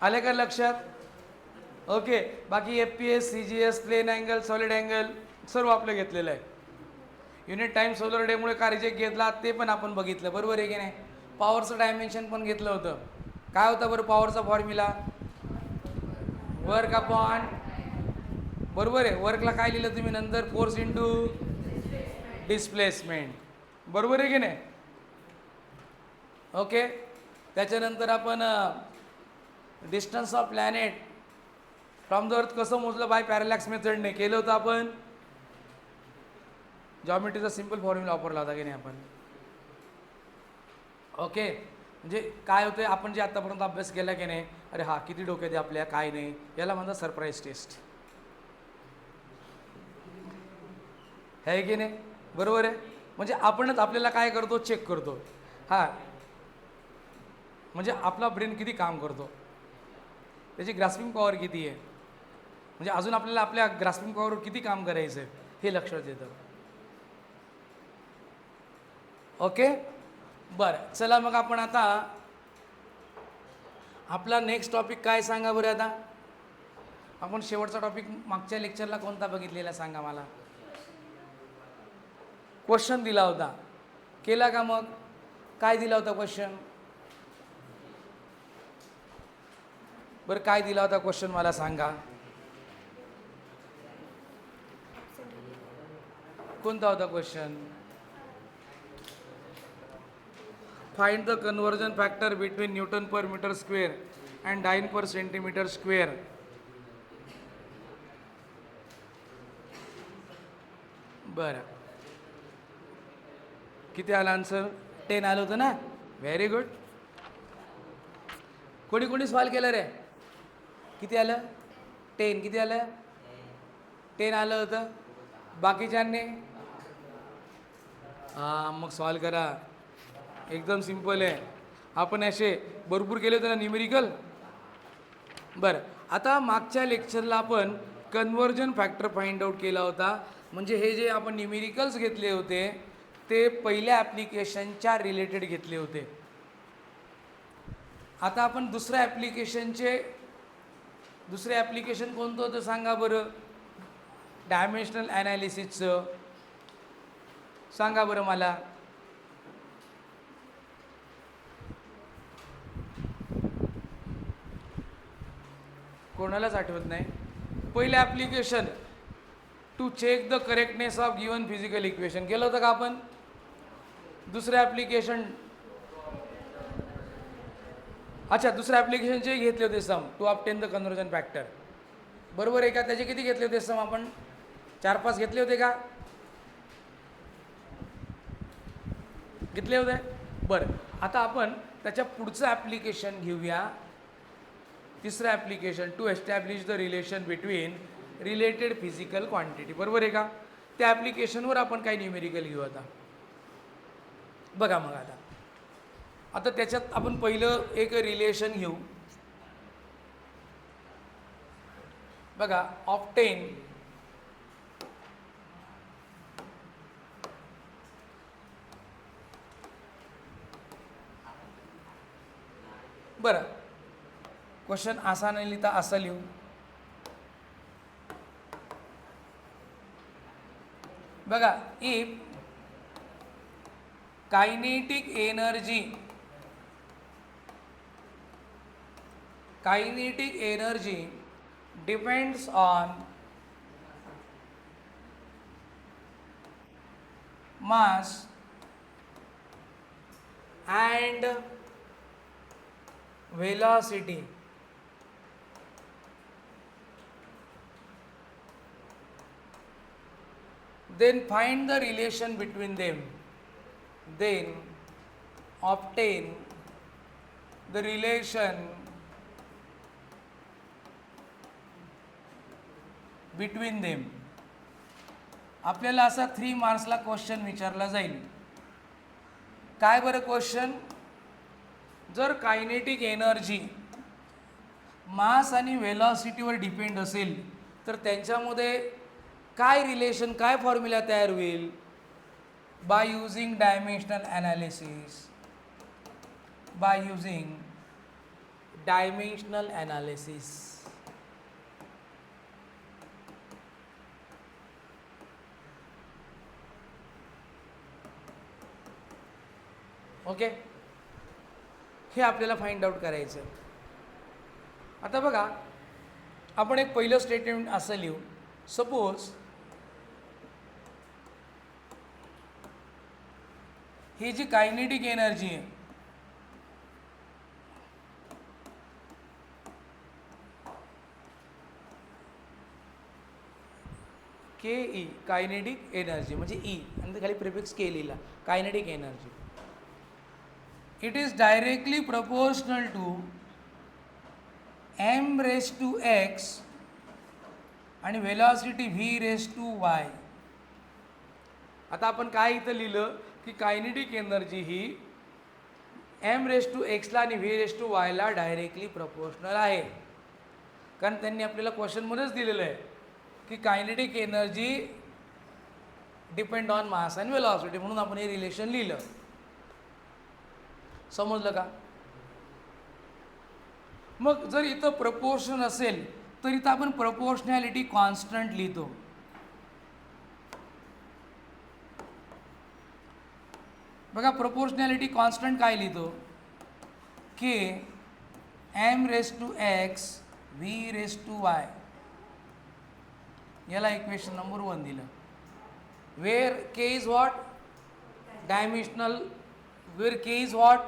आले का लक्षात? ओके. बाकी FPS, CGS, plane angle, solid angle सर्व आपलं घेतलेलं आहे. युनिट टाइम सोलर डेमुळे का रिजेक्ट घेतला ते पण आपण बघितलं, बरोबर आहे की नाही? पॉवरचं डायमेन्शन पण घेतलं होतं. काय होता बरं पॉवरचा फॉर्म्युला? वर्क अपॉन, बरोबर आहे. वर्कला काय लिहिलं तुम्ही नंतर? फोर्स इंटू डिस्प्लेसमेंट, बरोबर आहे की नाही? ओके. त्याच्यानंतर आपण distance of planet from the earth कसं मोजलं? बाय पॅरलॅक्स मेथडने केलं होतं आपण. जॉमेट्रीचा सिम्पल फॉर्म्युला वापरला होता की नाही आपण? ओके. म्हणजे काय होतं, आपण जे आत्तापर्यंत अभ्यास केला की नाही, अरे हा किती डोक्यात आहे आपल्या, काय नाही, याला म्हणतात सरप्राईज टेस्ट, आहे की नाही? बरोबर आहे. म्हणजे आपणच आपल्याला काय करतो, चेक करतो. हां, म्हणजे आपला ब्रेन किती काम करतो, त्याची ग्रास्पिंग पॉवर किती आहे, म्हणजे अजून आपल्याला आपल्या ग्रास्पिंग पॉवरवर किती काम करायचं आहे हे लक्षात येतं. ओके. बरं, चला मग आपण आता आपला नेक्स्ट टॉपिक काय सांगा बरं. आता आपण शेवटचा टॉपिक मागच्या लेक्चरला कोणता बघितलेला सांगा मला? क्वेश्चन दिला होता, केला का? मग काय दिला होता क्वेश्चन? बरं काय दिला होता क्वेश्चन मला सांगा, कोणता होता question? Find the conversion factor between newton per metre square and dyne per centimetre square. बरं, किती आलं आन्सर? 10 आलं होतं ना? Very good. कोणी कोणी सॉल्व केलं रे? किती आलं? 10. किती आलं? 10 आलं होतं. बाकीच्यांनी? हां, मग सॉल्व करा, एकदम सिम्पल आहे. आपण असे भरपूर केले होते ना न्यूमेरिकल. बरं, आता मागच्या लेक्चरला आपण कन्वर्जन फॅक्टर फाइंड आउट केला होता. म्हणजे हे जे आपण न्यूमेरिकल्स घेतले होते ते पहिल्या ॲप्लिकेशनच्या रिलेटेड घेतले होते. आता आपण दुसरे ॲप्लिकेशन कोणतं होतं सांगा बरं? डायमेन्शनल ॲनालिसिसचं सांगा बरं मला. कोणालाच आठवत नाही? पहिलं application to check the correctness of given physical equation केलं होतं का आपण? दुसरं ॲप्लिकेशन, अच्छा, दुसऱ्या ॲप्लिकेशनचे घेतले होते some to obtain the conversion factor, बरोबर आहे का? त्याचे किती घेतले होते सम आपण? 4-5 घेतले होते का? घेतले होते. बरं, आता आपण त्याच्या पुढचं ॲप्लिकेशन घेऊया, तिसरं application to establish the relation between related physical quantity, बरोबर आहे का? त्या ॲप्लिकेशनवर आपण काही न्यूमेरिकल घेऊ. आता बघा मग, आता त्याच्यात आपण पहिलं एक रिलेशन घेऊ. बघा, ऑब्टेन बरं, क्वेश्चन असा नाही लिहिता असं लिहू. बघा, if kinetic energy depends on mass and velocity, then find the relation between them, then obtain the relation between them. आपल्याला असा 3 मार्क्सला क्वेश्चन विचारला जाईल. काय बरं क्वेश्चन? जर कायनेटिक एनर्जी मास आणि वेलॉसिटीवर डिपेंड असेल तर त्यांच्यामध्ये काय रिलेशन, काय फॉर्म्युला तयार होईल? By using dimensional analysis, by using dimensional analysis. Okay, हे आपल्याला फाइंड आउट करायचं. आता बघा, आपण एक पहिलं स्टेटमेंट असं लिहू, सपोज ही जी कायनेटिक एनर्जी आहे के ई, कायनेटिक एनर्जी म्हणजे ई आणि खाली प्रिफिक्स के लिहिला, kinetic energy. It is directly proportional to m raise to x आणि velocity v raise to y. आता आपण काय इथं लिहिलं की कायनेटिक एनर्जी ही m रेस टू एक्सला आणि v रेस टू वायला डायरेक्टली प्रपोर्शनल आहे. कारण त्यांनी आपल्याला क्वेश्चनमध्येच दिलेलं आहे की kinetic energy depend on mass and velocity, म्हणून आपण हे रिलेशन लिहिलं. समजलं का? मग जर इथं प्रपोर्शन असेल तर इथं आपण प्रपोर्शनॅलिटी कॉन्स्टंट लिहितो. बघा, प्रपोर्शनॅलिटी कॉन्स्टंट काय लिहितो? K m raise to x v raise to y. याला इक्वेशन नंबर 1 दिलं. Where K is what? Dimensional. Where K is what?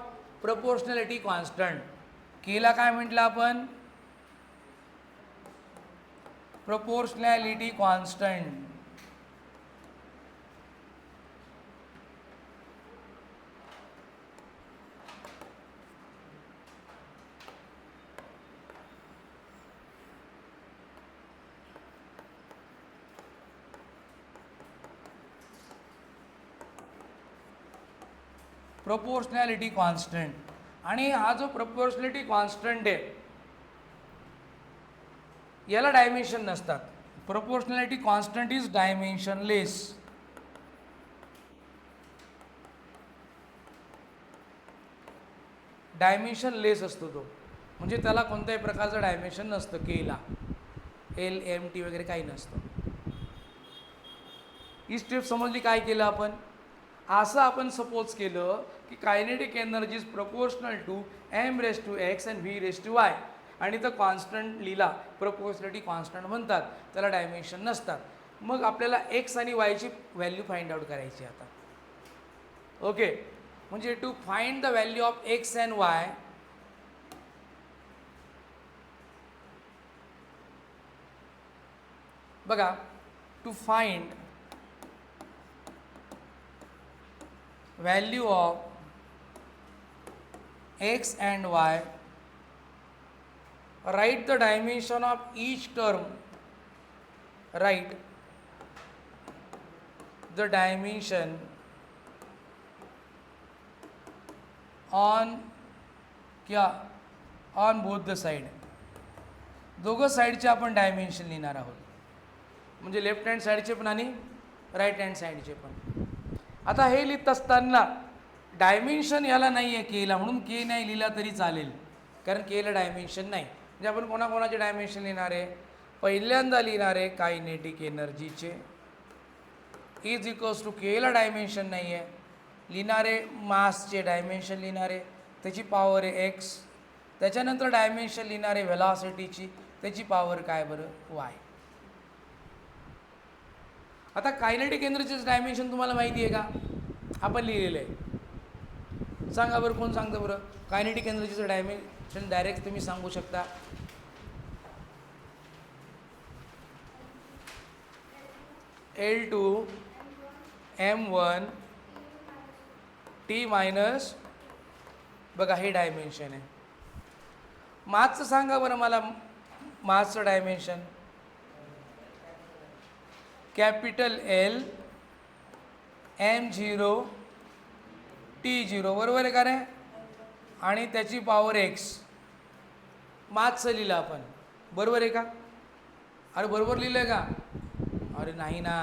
Proportionality constant. केला काय म्हटलं आपण? Proportionality constant. Proportionality constant. आणि हा जो प्रपोर्शनॅलिटी कॉन्स्टंट आहे याला डायमेन्शन नसतात. Proportionality constant is dimensionless. Dimensionless असतो तो, म्हणजे त्याला कोणत्याही प्रकारचं डायमेन्शन नसतं. केला एल एम टी वगैरे काही नसतं. ही स्टेप समजली? काय केलं आपण? असं आपण सपोज केलं की kinetic energy is proportional to m raise to x and v raise to y, आणि तर कॉन्स्टंट लिहिला, प्रपोर्शनॅलिटी कॉन्स्टंट म्हणतात, त्याला डायमेन्शन नसतात. मग आपल्याला x आणि y ची व्हॅल्यू फाइंड आउट करायची आता. ओके, म्हणजे to find the value of x and y, बघा, to find value of x and y, write the dimension of each term. Write the dimension on क्या? on both the side. दोघं साईडचे आपण dimension लिहिणार आहोत, म्हणजे left hand साईडचे पण आणि राईट हँड साईडचे पण. आता हे लिहित असताना डायमेन्शन याला नाही आहे केला, म्हणून के नाही लिहिला तरी चालेल, कारण केला डायमेन्शन नाही. म्हणजे आपण कोणाकोणाचे डायमेन्शन लिहिणार आहे? पहिल्यांदा लिहिणार आहे कायनेटिक एनर्जीचे इज इक्वल्स टू केला डायमेन्शन नाही आहे. लिहिणारे मासचे डायमेन्शन लिहिणारे, त्याची पॉवर आहे x. त्याच्यानंतर डायमेन्शन लिहिणारे व्हेलॉसिटीची, त्याची पॉवर काय बरं? y. आता कायनेटिक एनर्जीचं डायमेन्शन तुम्हाला माहिती आहे का? आपण लिहिलेलं आहे. सांगा बरं, कोण सांगतं बरं? कायनेटिक एनर्जीचं डायमेन्शन डायरेक्ट तुम्ही सांगू शकता. L2 M1 T मायनस, बघा हे डायमेन्शन आहे. मासचं सांगा बरं मला, मासचं dimension. Capital L M0 T0, बरोबर आहे का रे? आणि त्याची पॉवर x. मासचं लिहिलं आपण, बरोबर आहे का? अरे बरोबर लिहिलं आहे का? अरे नाही ना,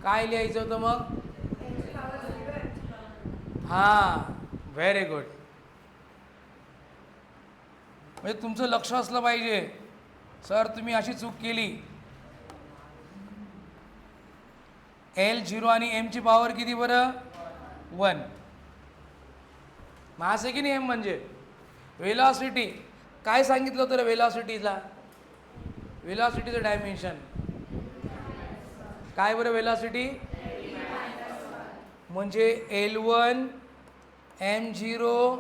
काय लिहायचं होतं मग? हां, व्हेरी गुड. म्हणजे तुमचं लक्ष असलं पाहिजे, सर तुम्ही अशी चूक केली. एल 0 आणि एमची पॉवर किती बरं 1. मास आहे की नाही एम म्हणजे वेलॉसिटी. काय सांगितलं होतं वेलॉसिटीला? वेलॉसिटीचं डायमेन्शन काय बरं? वेलॉसिटी म्हणजे L1 M0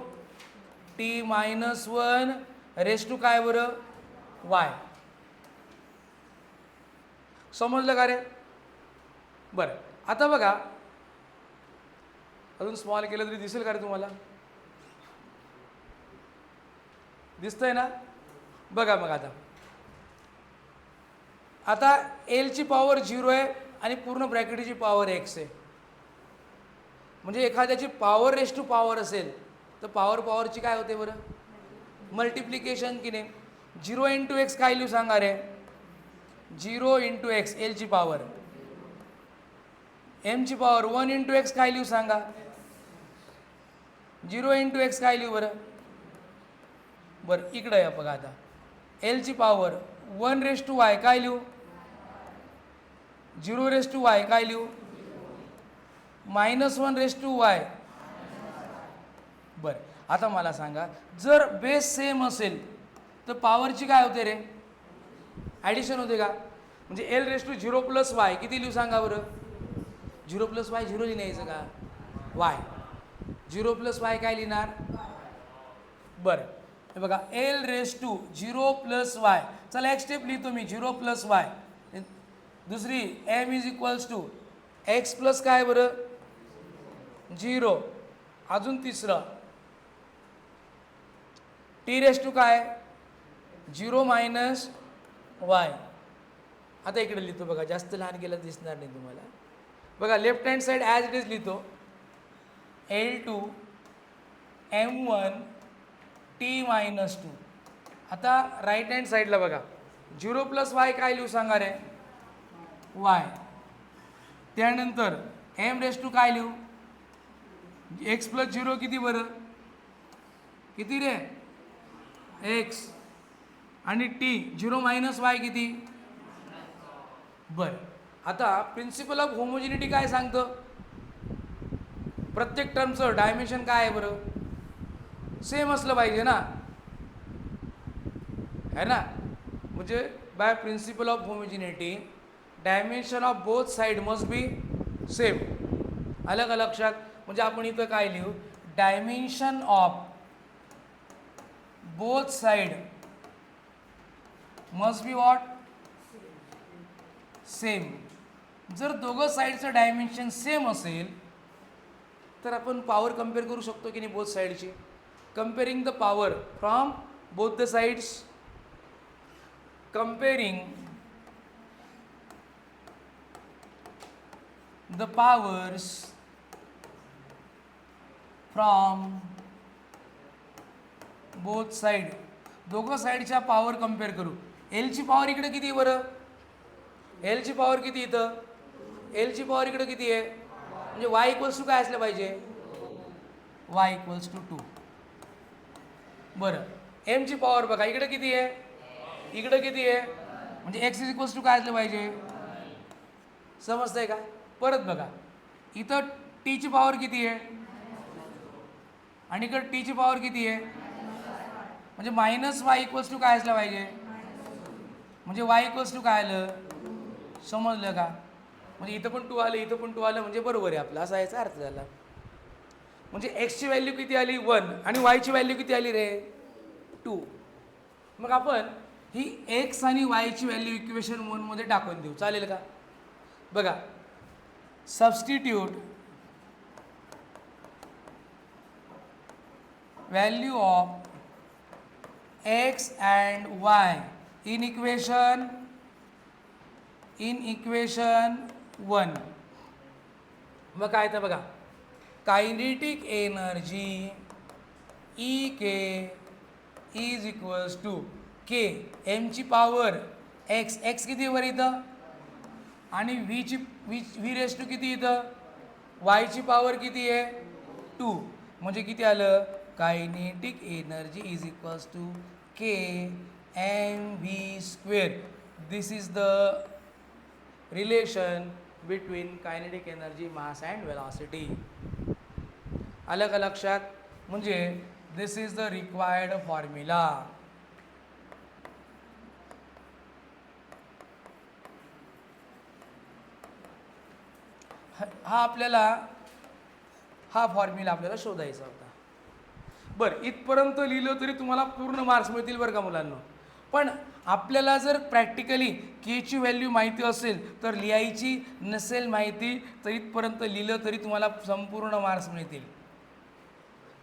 T-1 raise to काय बरं वाय. समजलं का रे? बरं आता बघा, अजून स्मॉल केलं तरी दिसेल का रे तुम्हाला? दिसतंय ना? बघा मग आता एलची पॉवर 0 आहे आणि पूर्ण ब्रॅकेटची पॉवर x आहे. म्हणजे एखाद्याची पॉवर रेस टू पॉवर असेल तर पॉवरची काय होते बरं? मल्टिप्लिकेशन की नाही. 0 इंटू एक्स काय लिहू सांगा रे? 0 इंटू एक्स एलची पॉवर. एमची पॉवर 1 इंटू एक्स काय लिहू सांगा? 0 इंटू एक्स काय लिहू बरं? बरं इकडं आहे बघा आता. एलची पॉवर 1 रेस टू वाय काय लिहू? 0 रेस टू वाय काय लिहू? -1 रेस टू वाय. बरं आता मला सांगा, जर बेस सेम असेल तर पॉवरची काय होते रे? ॲडिशन होते का? म्हणजे L raise to 0 plus Y किती लिहू सांगा बरं? 0 प्लस वाय 0 लिहायचं का? वाय 0 प्लस वाय काय लिहिणार? बरं हे बघा, L raise to 0 plus Y. चला एक स्टेप लिहितो मी, 0 प्लस वाय. दुसरी M is equals to X plus काय बरं 0. अजून तिसरं टी रेस टू काय 0 मायनस वाय. आता इकडे लिहितो बघा, जास्त लहान केलं दिसणार नाही तुम्हाला. बघा left hand side as it is लिहितो. L2 M1 T-2. आता राईट हँड साईडला बघा, 0 प्लस वाय काय लिहू सांगा रे? वाय. त्यानंतर एम रेस टू काय लिहू? एक्स प्लस 0 किती बरं? किती रे? एक्स. आणि टी 0 मायनस वाय किती? बरं आता प्रिन्सिपल ऑफ होमोजिनिटी काय सांगतं? प्रत्येक टर्मचं डायमेन्शन काय आहे बरं? सेम असलं पाहिजे ना, है ना? म्हणजे by principle of homogeneity dimension of both side must be same. आलं का लक्षात? म्हणजे आपण इथं काय लिहू? Dimension of both side must be what? Same. जर दोघं साईडचं डायमेन्शन सेम असेल तर आपण पॉवर कम्पेअर करू शकतो की नाही बोथ साईडची? Comparing the power from both the sides. Comparing the powers from both side. दोघं साईडच्या पॉवर कम्पेअर करू. एलची पॉवर इकडे किती बरं? एलची पॉवर किती इथं? एलची पॉवर इकडे किती आहे? म्हणजे वाय इक्वल्स टू काय असलं पाहिजे? Y equals to 2. बरं एमची पॉवर बघा इकडे किती आहे? इकडे किती आहे? म्हणजे एक्स इज इक्वल्स टू काय असलं पाहिजे? समजतंय का? परत बघा, इथं टीची पॉवर किती आहे आणि इकडे टीची पॉवर किती आहे? म्हणजे मायनस वाय इक्वल्स टू काय असलं पाहिजे? म्हणजे वाय इक्वल्स टू काय आलं? समजलं का? म्हणजे इथं पण 2 आलं, इथं पण 2 आलं, म्हणजे बरोबर आहे आपलं, असा याचा अर्थ झाला. म्हणजे एक्सची व्हॅल्यू किती आली 1 आणि वायची व्हॅल्यू किती आली रे 2. मग आपण ही एक्स आणि वायची व्हॅल्यू इक्वेशन 1 मध्ये टाकून देऊ, चालेल का? बघा, substitute value of X and Y in equation 1. मग काय तर बघा, kinetic energy E K is equals to K एमची पॉवर एक्स. एक्स किती वर इथं? आणि व्ही रेस टू किती इथं? वायची पॉवर किती आहे 2. म्हणजे किती आलं? Kinetic energy is equals to k mv². This is the relation between kinetic energy, mass and velocity. आलं का लक्षात? म्हणजे दिस इज द रिक्वायर्ड फॉर्म्युला. हा फॉर्म्युला आपल्याला शोधायचा होता. बरं, इथपर्यंत लिहिलं तरी तुम्हाला पूर्ण मार्क्स मिळतील बरं का मुलांना. पण आपल्याला जर प्रॅक्टिकली केची व्हॅल्यू माहिती असेल तर लिहायची, नसेल माहिती तर इथपर्यंत लिहिलं तरी तुम्हाला संपूर्ण मार्क्स मिळतील.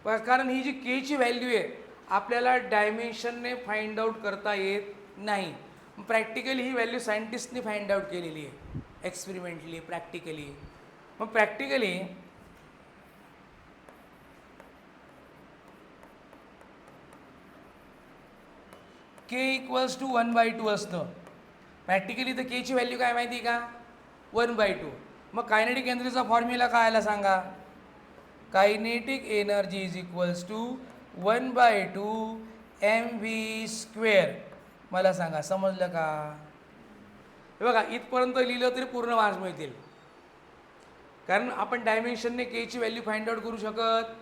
कारण ही जी केची व्हॅल्यू आहे आपल्याला डायमेन्शनने फाइंड आउट करता येत नाही. प्रॅक्टिकली ही व्हॅल्यू सायंटिस्टने फाइंड आउट केलेली आहे, एक्सपेरिमेंटली, प्रॅक्टिकली. मग प्रॅक्टिकली के इक्वल्स टू 1/2 असतं. प्रॅक्टिकली तर केची व्हॅल्यू काय माहिती का? 1/2. मग कायनेटिक एनर्जीचा फॉर्म्युला काय आला सांगा? Kinetic energy is equals to 1/2 mv². मला सांगा, समजलं का? हे बघा, इथपर्यंत लिहिलं तरी पूर्ण मार्क्स मिळतील. कारण आपण डायमेन्शनने केची व्हॅल्यू फाइंड आउट करू शकत.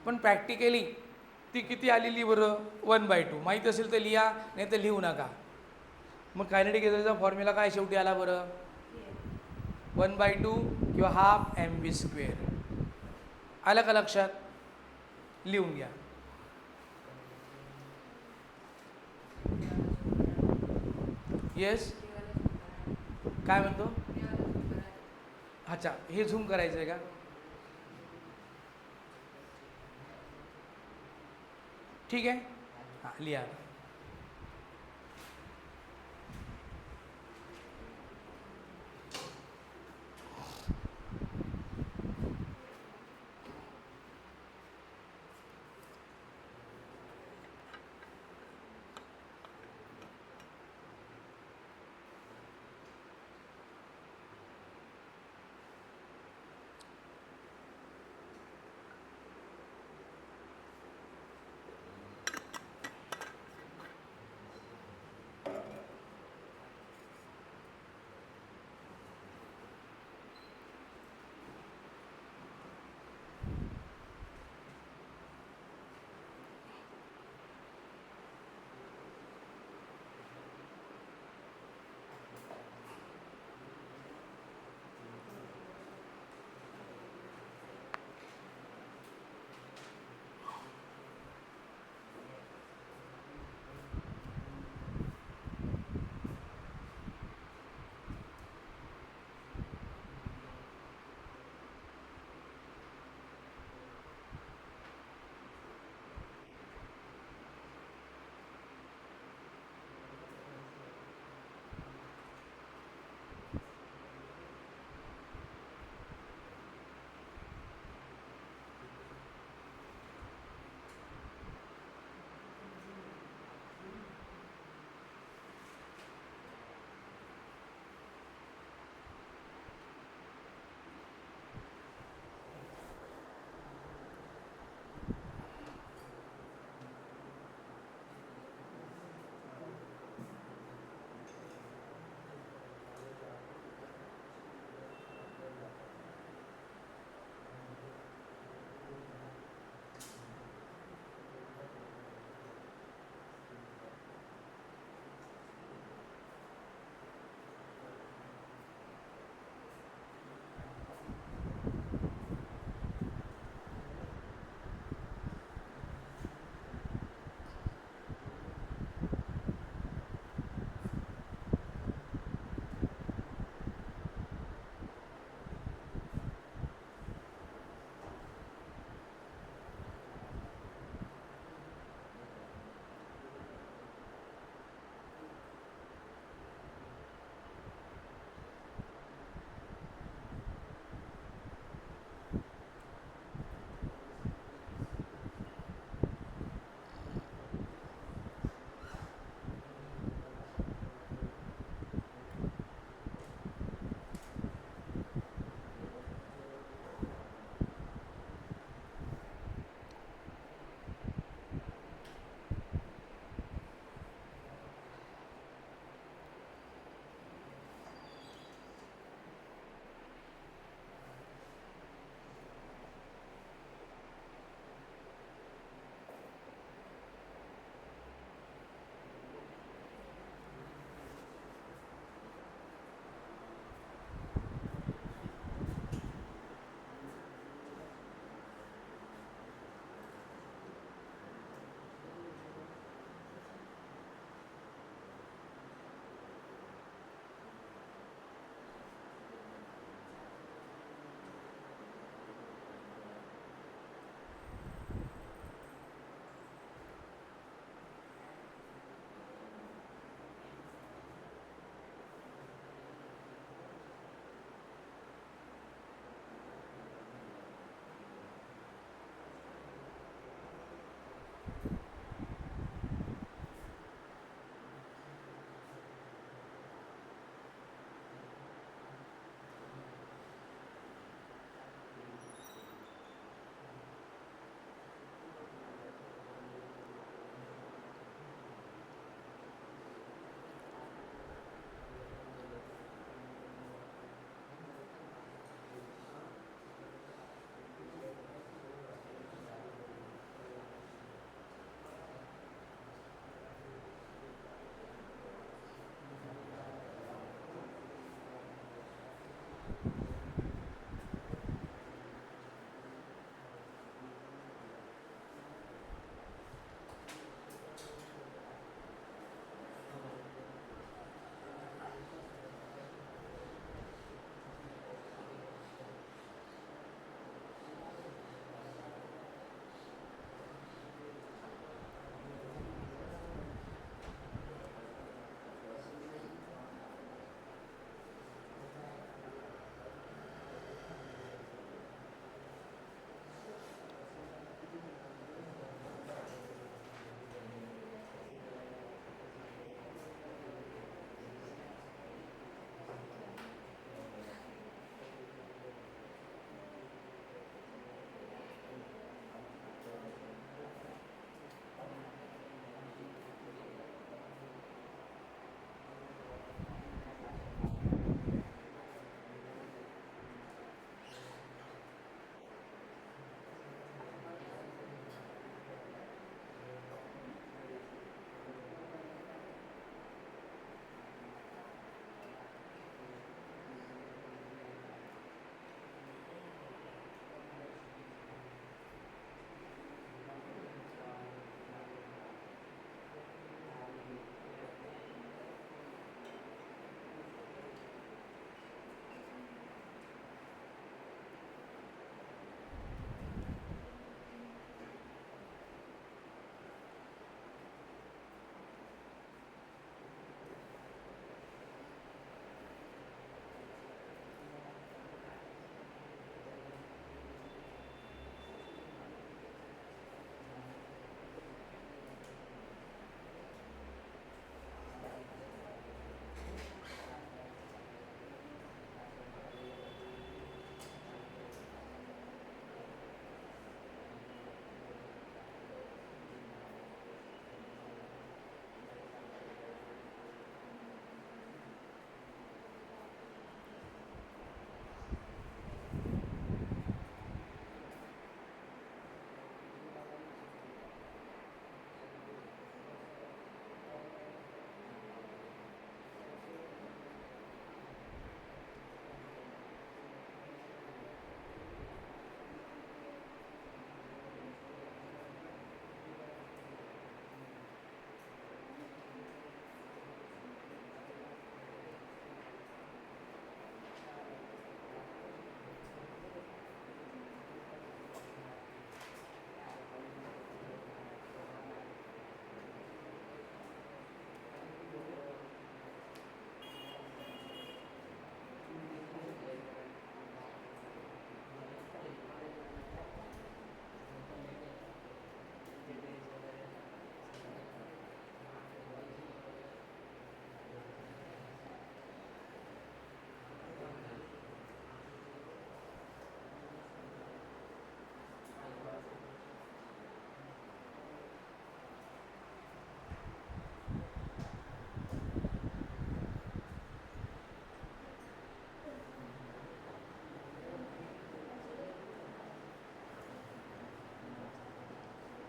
पण प्रॅक्टिकली ती किती आलेली बरं? 1/2. माहीत असेल तर लिहा, नाही तर लिहू नका. मग कायनेटिक एनर्जीचा फॉर्म्युला काय शेवटी आला बरं? 1/2 किंवा हाफ mv². आलं का लक्षात? लिहून घ्या. येस, काय म्हणतो? अच्छा, हे झूम करायचं आहे का? ठीक आहे, हां लिहा.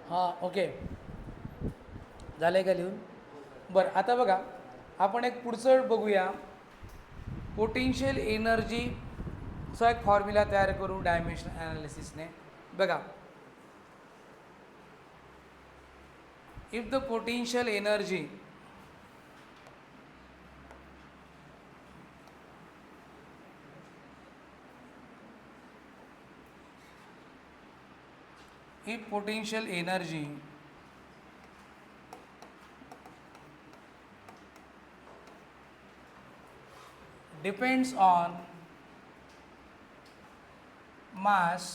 हां ओके झालं आहे का लिहून? बरं आता बघा आपण एक पुढचं बघूया. पोटेन्शियल एनर्जीचा एक फॉर्म्युला तयार करू डायमेन्शन ॲनालिसिसने. बघा, if the potential energy depends on mass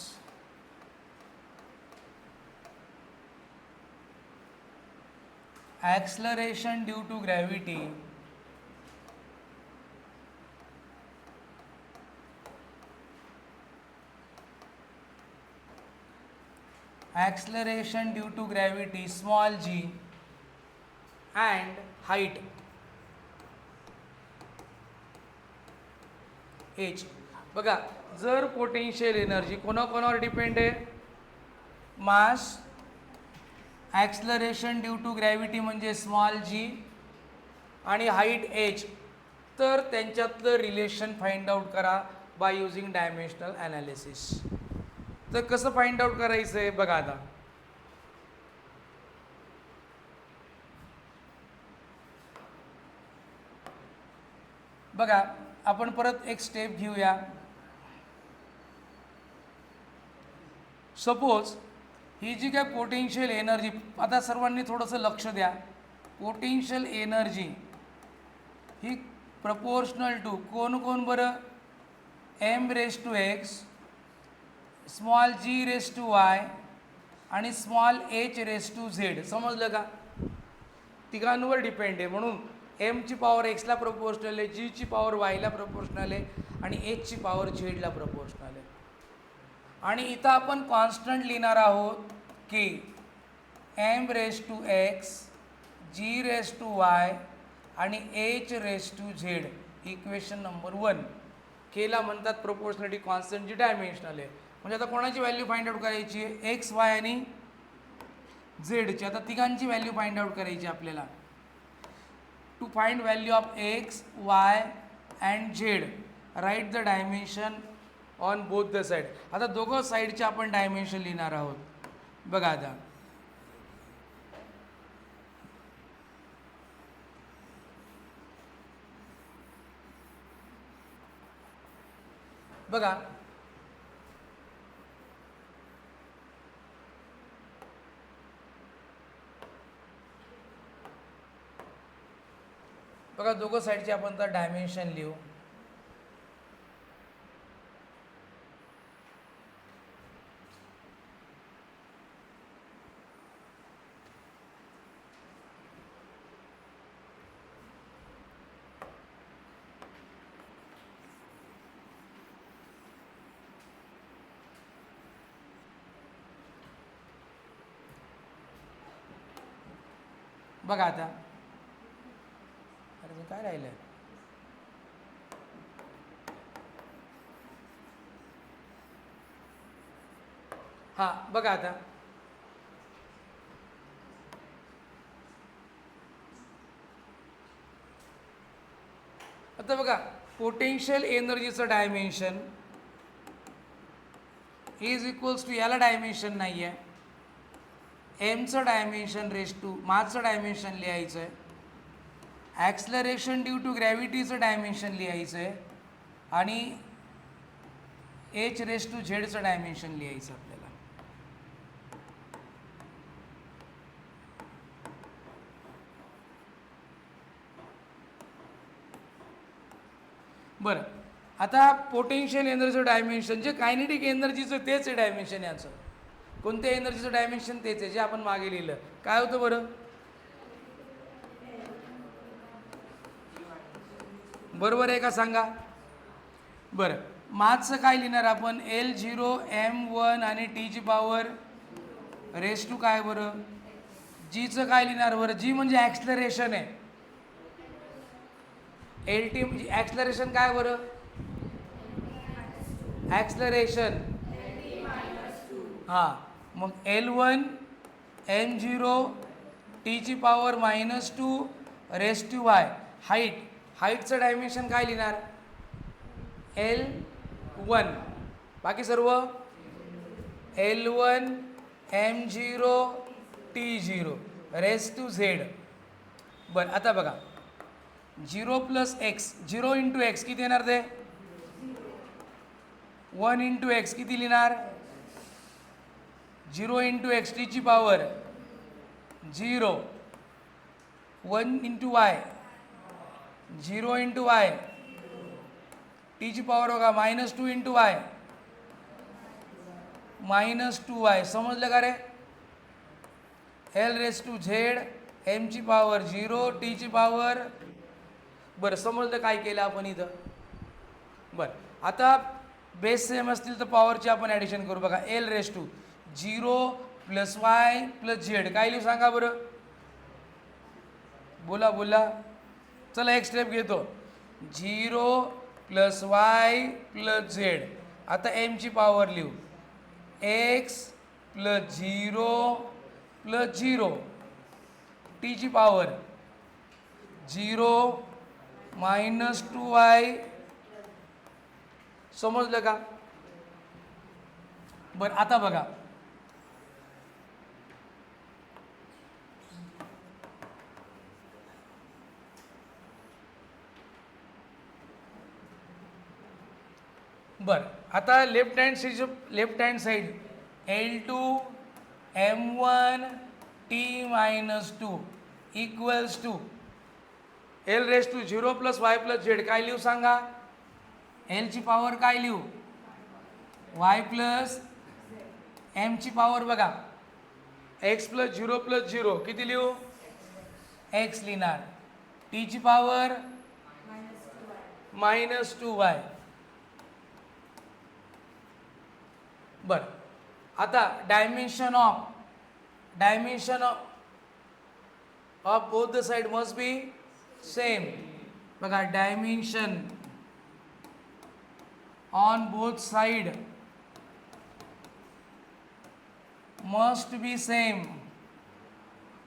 acceleration due to gravity small g and height h. बघा, जर पोटेन्शियल एनर्जी कोणाकोणावर डिपेंड आहे? मास, ॲक्सलरेशन ड्यू टू ग्रॅव्हिटी म्हणजे स्मॉल जी आणि हाईट एच, तर त्यांच्यातलं रिलेशन फाइंड आउट करा बाय युजिंग डायमेन्शनल ॲनालिसिस. तर कसं फाइंड आउट करायचं आहे बघा. आता बघा, आपण परत एक स्टेप घेऊया. सपोज ही जी काय पोटेन्शियल एनर्जी, आता सर्वांनी थोडंसं लक्ष द्या. पोटेन्शियल एनर्जी ही प्रपोर्शनल टू कोण बरं? M raise to X, small G raise to Y आणि small H raise to Z. समजलं का? तिघांवर डिपेंड आहे. म्हणून एमची पॉवर एक्सला प्रपोर्शनल आहे, जीची पॉवर वायला प्रपोर्शनल आहे आणि एचची पॉवर झेडला प्रपोर्शनल आहे. आणि इथं आपण कॉन्स्टंट लिहिणार आहोत की M raise to X, G raise to Y आणि H raise to Z. Equation number 1 केला म्हणतात प्रपोर्शनलिटी कॉन्स्टंट जी डायमेन्शनल आहे. म्हणजे आता कोणाची व्हॅल्यू फाइंड आउट करायची आहे? एक्स, वाय आणि झेडची. आता तिघांची व्हॅल्यू फाइंड आउट करायची आपल्याला. To find value of X, Y and Z, right the dimension on both the side. आता दोघं साईडचे आपण डायमेन्शन लिहिणार आहोत. बघा आता बघा, बघा दोघं साईडचे आपण तर डायमेन्शन लिहू. बघा आता, अरे काय राहिलं? हां बघा आता, आता बघा पोटेन्शियल एनर्जीचं डायमेन्शन इज इक्वल्स टू, याला डायमेन्शन नाही आहे, एमचं डायमेन्शन रेस टू मासचं डायमेन्शन लिहायचं आहे, ॲक्सलरेशन ड्यू टू ग्रॅव्हिटीचं डायमेन्शन लिहायचं आहे आणि एच रेस टू झेडचं डायमेन्शन लिहायचं आपल्याला. बरं, आता पोटेन्शियल एनर्जीचं डायमेन्शन जे कायनेटिक एनर्जीचं तेच आहे डायमेन्शन. याचं कोणत्या एनर्जीचं डायमेन्शन तेच आहे जे आपण मागे लिहिलं. काय होतं बरं? बरोबर आहे का सांगा? बरं, मासचं काय लिहिणार आपण? L0 M1 आणि टीची पॉवर रेस टू काय बरं? जीचं काय लिहिणार बरं? जी म्हणजे ॲक्सलरेशन आहे. LT म्हणजे ॲक्सलरेशन काय बरं? ॲक्सलरेशन हां, मग L1 m0 टीची पॉवर -2 रेस टू y. हाईटचं डायमेन्शन काय लिहिणार? L1. बाकी सर्व L1 m0 t0 race to z. बरं, आता बघा 0 + x, 0 × x किती येणार ते? 1 × x किती लिहिणार? 0 × x टीची पॉवर 0. 1 × y, 0 × y टीची पॉवर बघा -2 × y, -2y. समजलं का रे? L रेस टू z, mची पॉवर 0, टीची पॉवर. बरं, समजलं काय केलं आपण इथं? बरं, आता बेस सेम असतील तर पॉवरची आपण ॲडिशन करू. बघा L raise to 0 + y + z काय लिहू सांगा बरं? बोला. चला एक स्टेप घेतो. 0 + y + z. आता mची पॉवर लिहू x + 0 + 0 टीची पॉवर 0 -2y. समजलं का? बरं, आता बघा आता left hand side L2 m1 t -2 = L raise to 0 + y + z काय लिहू सांगा? L ची पॉवर काय लिहू? y + m ची पॉवर बघा x + 0 + 0 किती लिहू? x लिहिणार. t ची पॉवर -2y. बरं, आता dimension of both the side must be same. बघा dimension on both side must be same.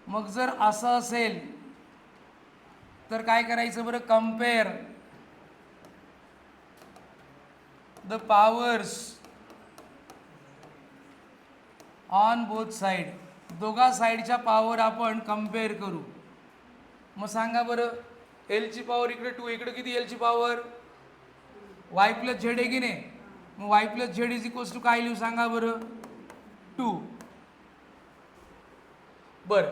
मग जर असं असेल तर काय करायचं बरं? Compare the powers on both side. दोघा साईडच्या पॉवर आपण कम्पेअर करू. मग सांगा बरं, एलची पॉवर इकडे 2, इकडे किती एलची पॉवर? y + z आहे की नाही? मग y + z = काय लिहू सांगा बरं? 2. बरं,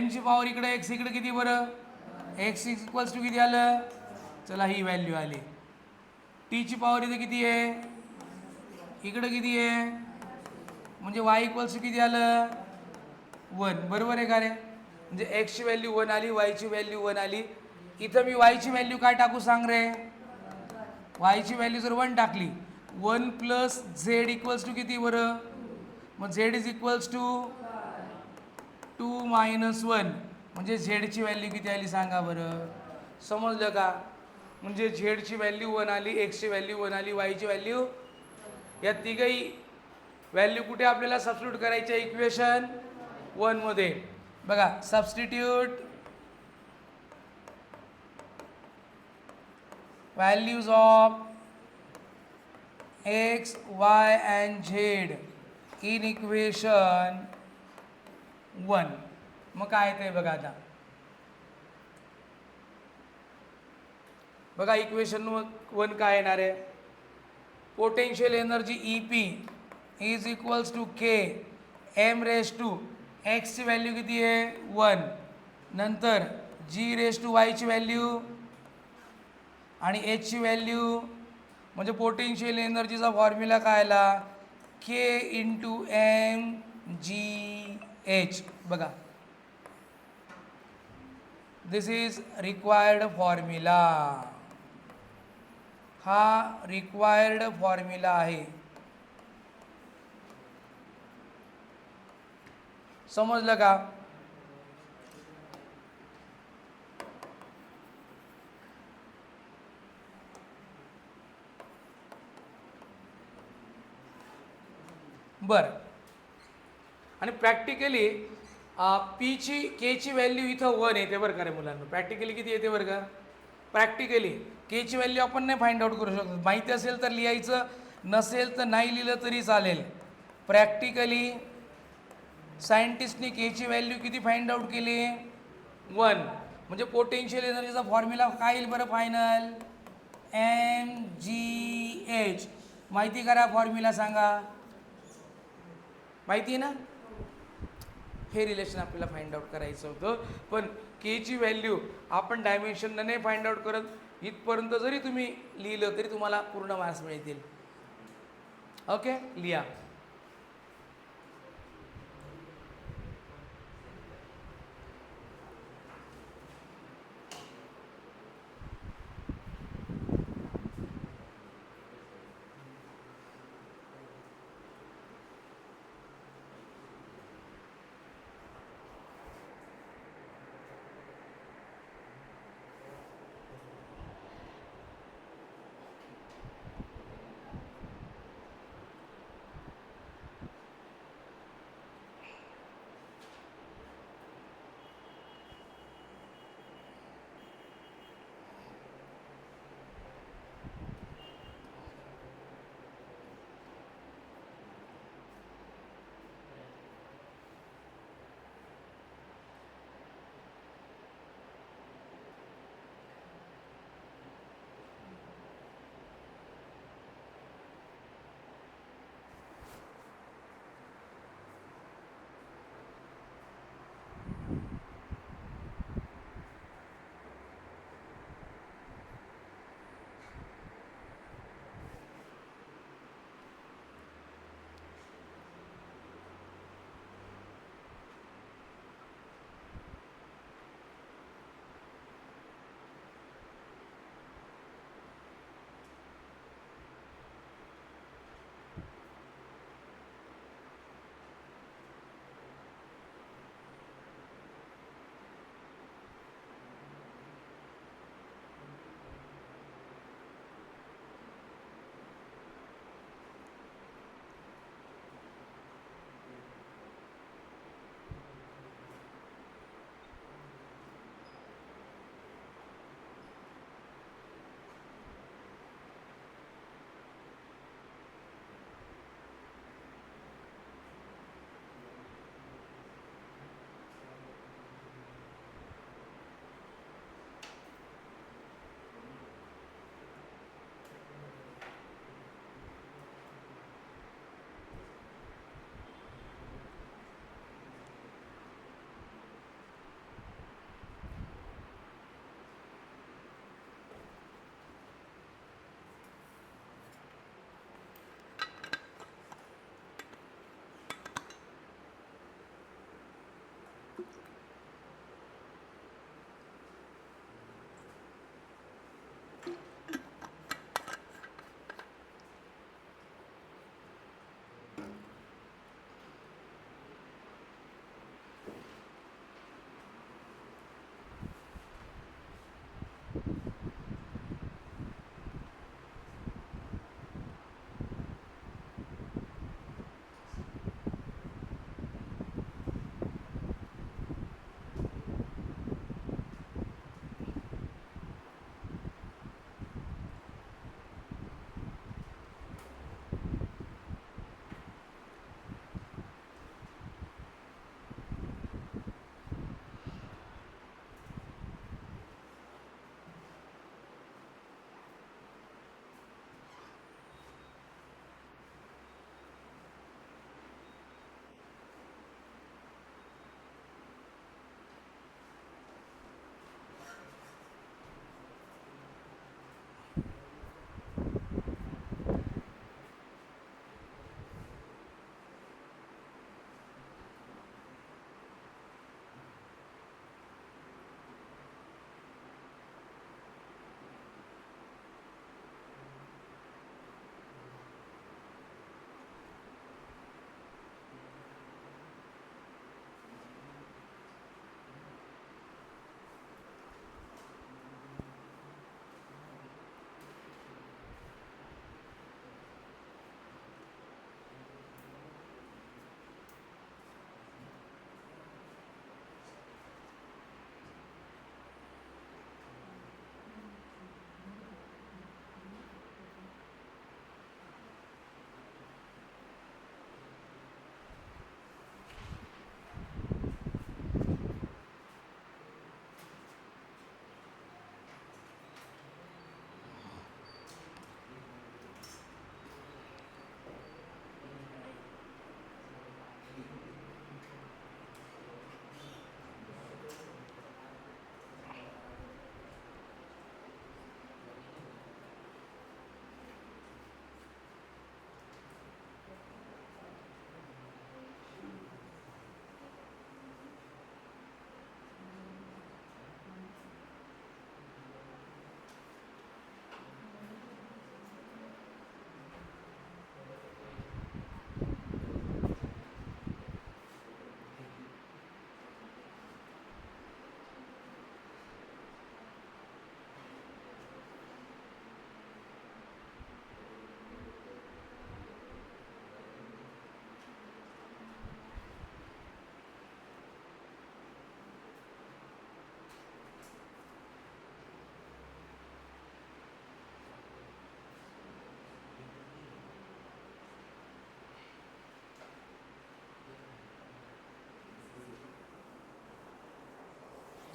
mची पॉवर इकडे x, इकडे किती बरं? x = किती आलं? चला ही व्हॅल्यू आली. टीची पॉवर इथे किती आहे? इकडे किती आहे? म्हणजे y = किती आलं? 1. बरोबर आहे का रे? म्हणजे x ची व्हॅल्यू 1 आली, y ची व्हॅल्यू 1 आली. इथं मी y ची व्हॅल्यू काय टाकू सांग रे? y ची व्हॅल्यू जर 1 टाकली, 1 + z = किती बरं? मग z = 2 - 1 म्हणजे z ची व्हॅल्यू किती आली सांगा बरं? समजलं का? म्हणजे z ची व्हॅल्यू 1 आली, x ची व्हॅल्यू 1 आली, y ची व्हॅल्यू. या तिघही व्हॅल्यू कुठे आपल्याला सबस्टिट्यूट करायच्या? इक्वेशन 1 मध्ये. बघा substitute values of x, y and z in equation 1. मग काय येते बघा आता. बघा इक्वेशन 1 काय येणार आहे? Potential energy EP = k m raise to x ची व्हॅल्यू किती आहे? 1. नंतर g रेस टू y ची व्हॅल्यू आणि h ची व्हॅल्यू. म्हणजे पोटेन्शियल एनर्जीचा फॉर्म्युला काय आला? k × mgh. बघा दिस इज रिक्वायर्ड फॉर्म्युला. हा रिक्वायर्ड फॉर्म्युला आहे. समजलं का? बरं, आणि प्रॅक्टिकली पीची केची व्हॅल्यू इथं 1 येते बरं का रे मुलांना. प्रॅक्टिकली किती येते बरं का? प्रॅक्टिकली केची व्हॅल्यू आपण नाही फाइंड आउट करू शकतो. माहिती असेल तर लिहायचं, नसेल तर नाही लिहिलं तरी चालेल. प्रॅक्टिकली सायंटिस्टनी केची व्हॅल्यू किती फाइंड आउट केली? 1. म्हणजे पोटेन्शियल एनर्जीचा फॉर्म्युला काय येईल बरं फायनल? mgh. माहिती करा फॉर्म्युला सांगा. माहिती ना? हे रिलेशन आपल्याला फाइंड आउट करायचं होतं. पण केची व्हॅल्यू आपण डायमेन्शननं नाही फाइंड आउट करत. इथपर्यंत जरी तुम्ही लिहिलं तरी तुम्हाला पूर्ण मार्क्स मिळतील. ओके, लिहा.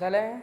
झालंय?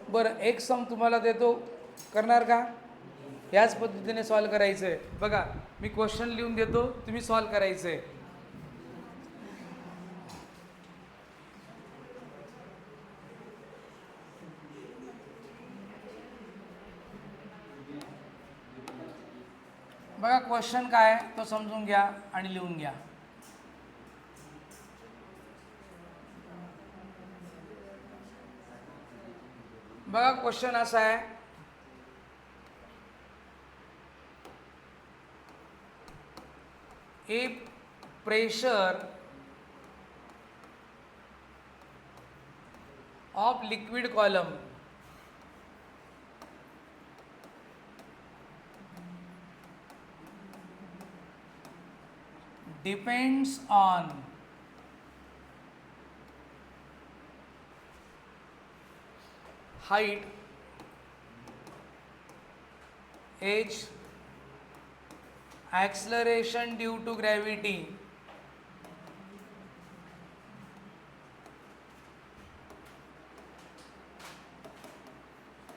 बरं, एक सम तुम्हाला देतो, करणार का? याच पद्धतीने सॉल्व करायचं आहे. बघा, मी क्वेश्चन लिहून देतो, तुम्ही सॉल्व करायचं आहे. बघा क्वेश्चन काय आहे तो समजून घ्या आणि लिहून घ्या. बघा क्वेश्चन असा आहे, if pressure of liquid column depends on height, age, acceleration due to gravity,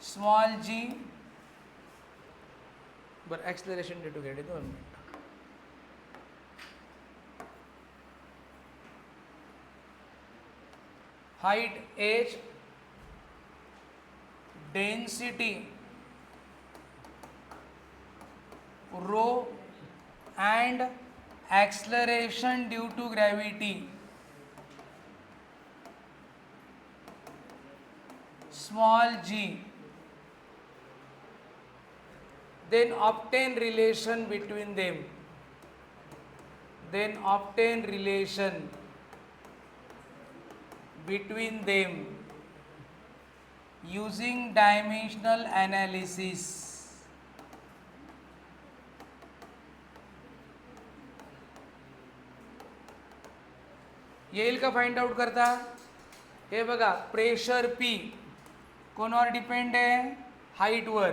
small g, but acceleration due to gravity, 2 minutes. Height, age, density, rho, and acceleration due to gravity, small g. Then obtain relation between them. Then obtain relation between them using dimensional analysis. येईल का find out करता? हे बघा, pressure P कोणावर depend आहे? हाईटवर,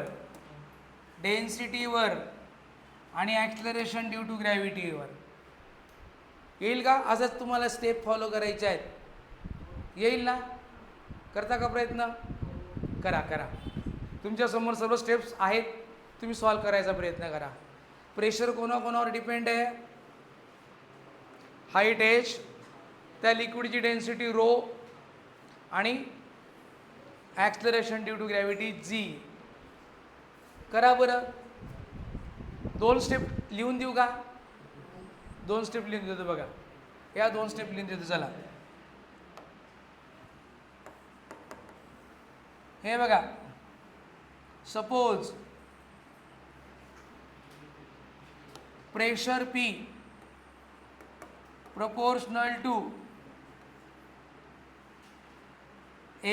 डेन्सिटीवर आणि acceleration due to ग्रॅव्हिटीवर. येईल का? असंच तुम्हाला स्टेप फॉलो करायचे आहेत. येईल ना? करता का प्रयत्न? करा करा. तुमच्यासमोर सर्व स्टेप्स आहेत, तुम्ही सॉल्व करायचा प्रयत्न करा. प्रेशर कोणाकोणावर डिपेंड आहे? हाईट, एज, त्या लिक्विडची डेन्सिटी रो आणि ॲक्सलरेशन ड्यू टू ग्रॅव्हिटी जी. करा बरं. 2 स्टेप लिहून देऊ का? 2 स्टेप लिहून देतो बघा. या 2 स्टेप लिहून देतो. चला, हे बघा, suppose pressure P proportional to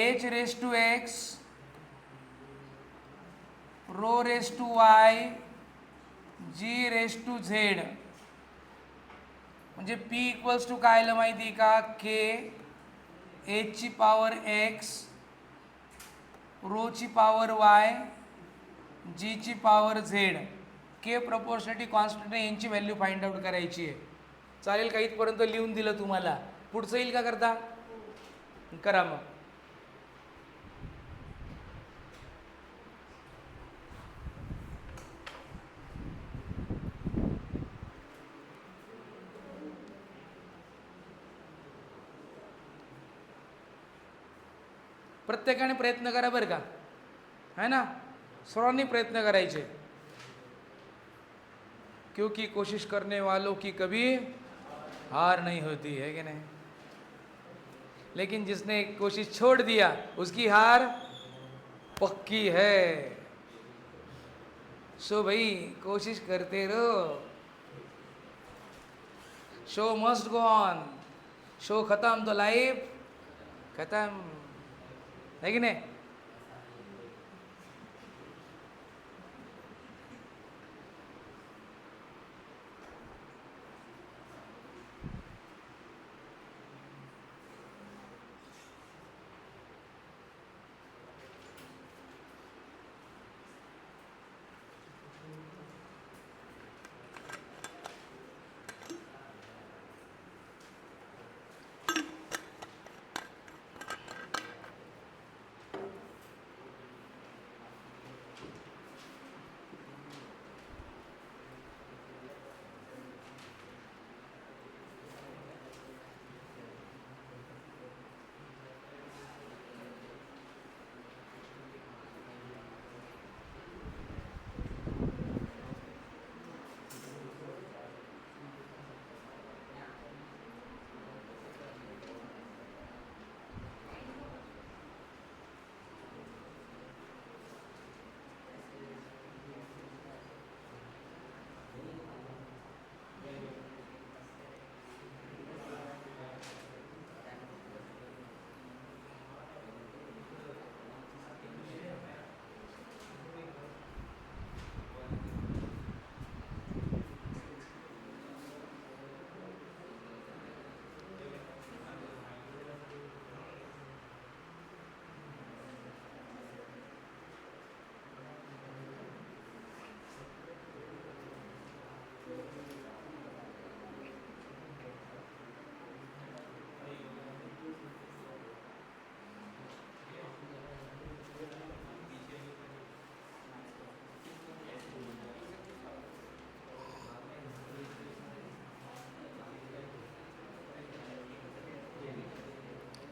h raised to x rho raised to y g raised to z, म्हणजे P इक्वल्स टू काय आलं माहिती आहे का, K h ची पॉवर x रो ची पॉवर y g ची power z. K proportionality constant आहे, यांची व्हॅल्यू फाइंड आउट करायची आहे. चालेल का? इथपर्यंत लिहून दिलं तुम्हाला. पुढचं येईल का करता? करा मग. प्रत्येकाने प्रयत्न करा बरं का, है ना, सर्वांनी प्रयत्न करायचे, क्योंकि कोशिश करने वालों की कभी हार नहीं होती है कि नहीं. लेकिन जिसने कोशिश छोड़ दिया उसकी हार पक्की है. सो भाई कोशिश करते रहो, show must go on. Show खत्म तो लाइफ खत्म है कि नहीं.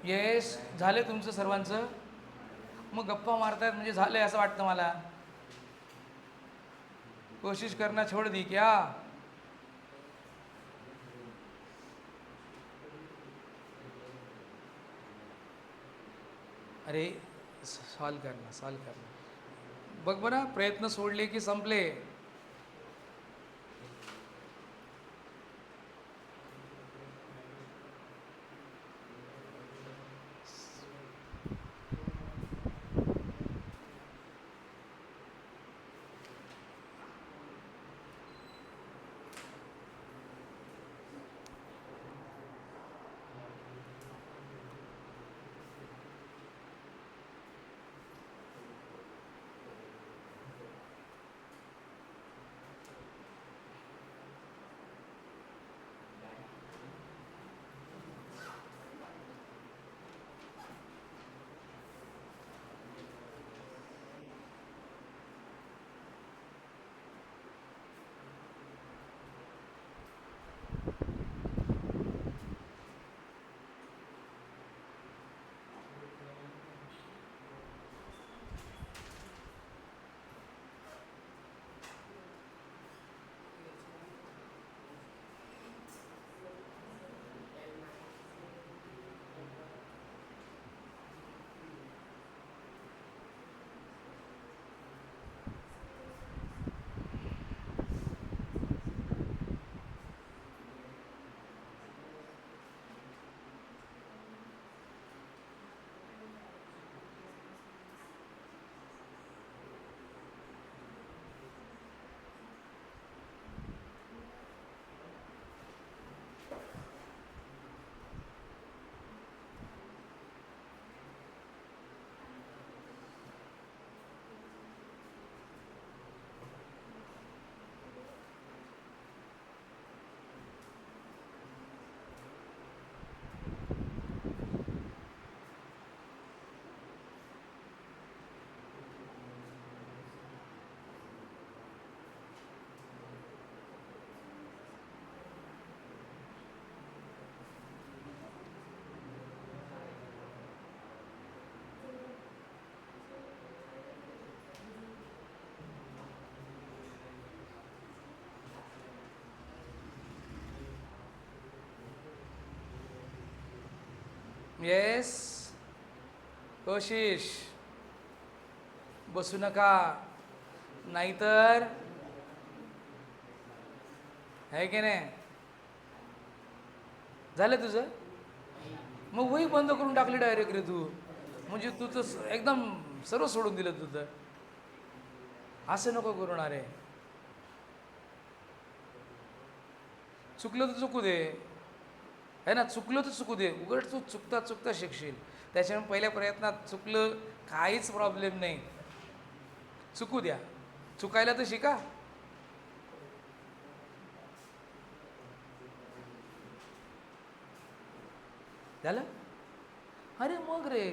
येस, झाले तुमचं सर्वांचं. मग गप्पा मारतायत म्हणजे झालंय असं वाटतं मला. कोशिश करना छोड़ दी क्या? अरे सॉल्व करना. बघ बरं, प्रयत्न सोडले की संपले. येस कोशिश, बसू नका नाहीतर आहे की नाही. झालं तुझं? मग वही बंद करून टाकली डायरेक्ट रे तू. म्हणजे तू तर एकदम सर्व सोडून दिलं तुझं. असं नको करू ना रे. चुकलं तर चुकू दे, है ना. चुकलं तर चुकू दे. उघड तू चुकता चुकता शिकशील. त्याच्यामुळे पहिल्या प्रयत्नात चुकलं काहीच प्रॉब्लेम नाही. चुकू द्या, चुकायला तर शिका. झालं? अरे मग रे,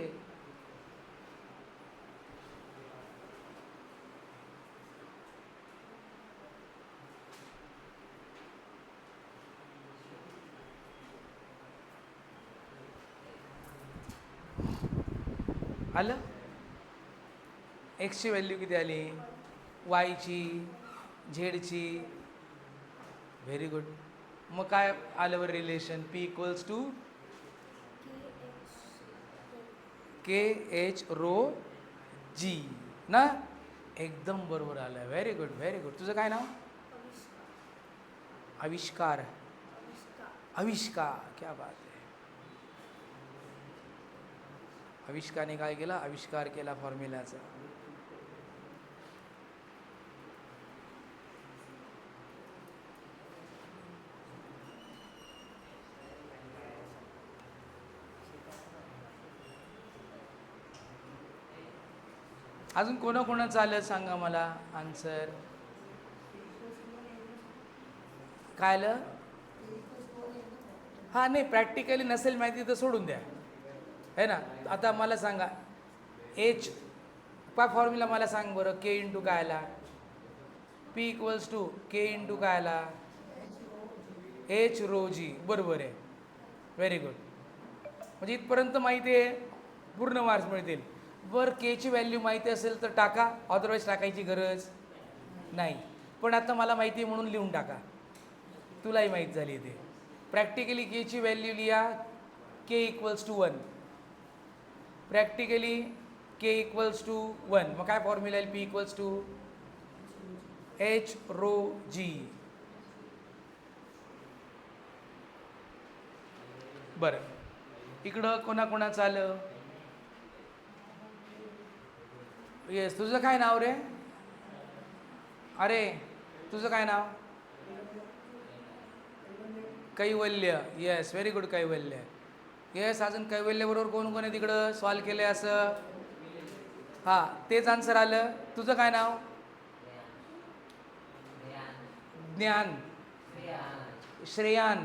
आलं. एक्सची व्हॅल्यू किती आली, वायची, झेडची. Very good. मग काय आलं बरं relation, P equals to K H rho G ना. एकदम बरोबर आलं. Very good very good. तुझं काय नाव? आविष्कार. आविष्कार, क्या बात आहे. आविष्कारने काय केलं, आविष्कार केला फॉर्म्युलाचा. अजून कोणाकोणाचं आलं सांगा मला आन्सर. काय आलं? हां नाही, प्रॅक्टिकली नसेल माहिती तर सोडून द्या, है ना. आता मला सांगा एच काय फॉर्म्युला मला सांग बरं. के इंटू काय आला, P equals to K into काय आला, एच रो जी. बरोबर आहे. Very good. म्हणजे इथपर्यंत माहिती आहे, पूर्ण मार्क्स मिळतील. बरं केची व्हॅल्यू माहिती असेल तर टाका, अदरवाईज टाकायची गरज नाही. पण आता मला माहिती आहे म्हणून लिहून टाका, तुलाही माहीत झाली ते. प्रॅक्टिकली केची व्हॅल्यू लिहा, K equals to 1. Practically K equals to 1. मग काय फॉर्म्युला येईल, P equals to H rho G. बरं, इकडं कोणाकोणाचं आलं. येस, तुझं काय नाव रे? अरे तुझं काय नाव? कैवल्य. येस, व्हेरी गुड कैवल्य. येस, अजून कैवल्यबरोबर कोण कोण आहे तिकडं सॉल्व केलं असं? हां तेच आन्सर आलं. तुझं काय नाव? ज्ञान. श्रेयान.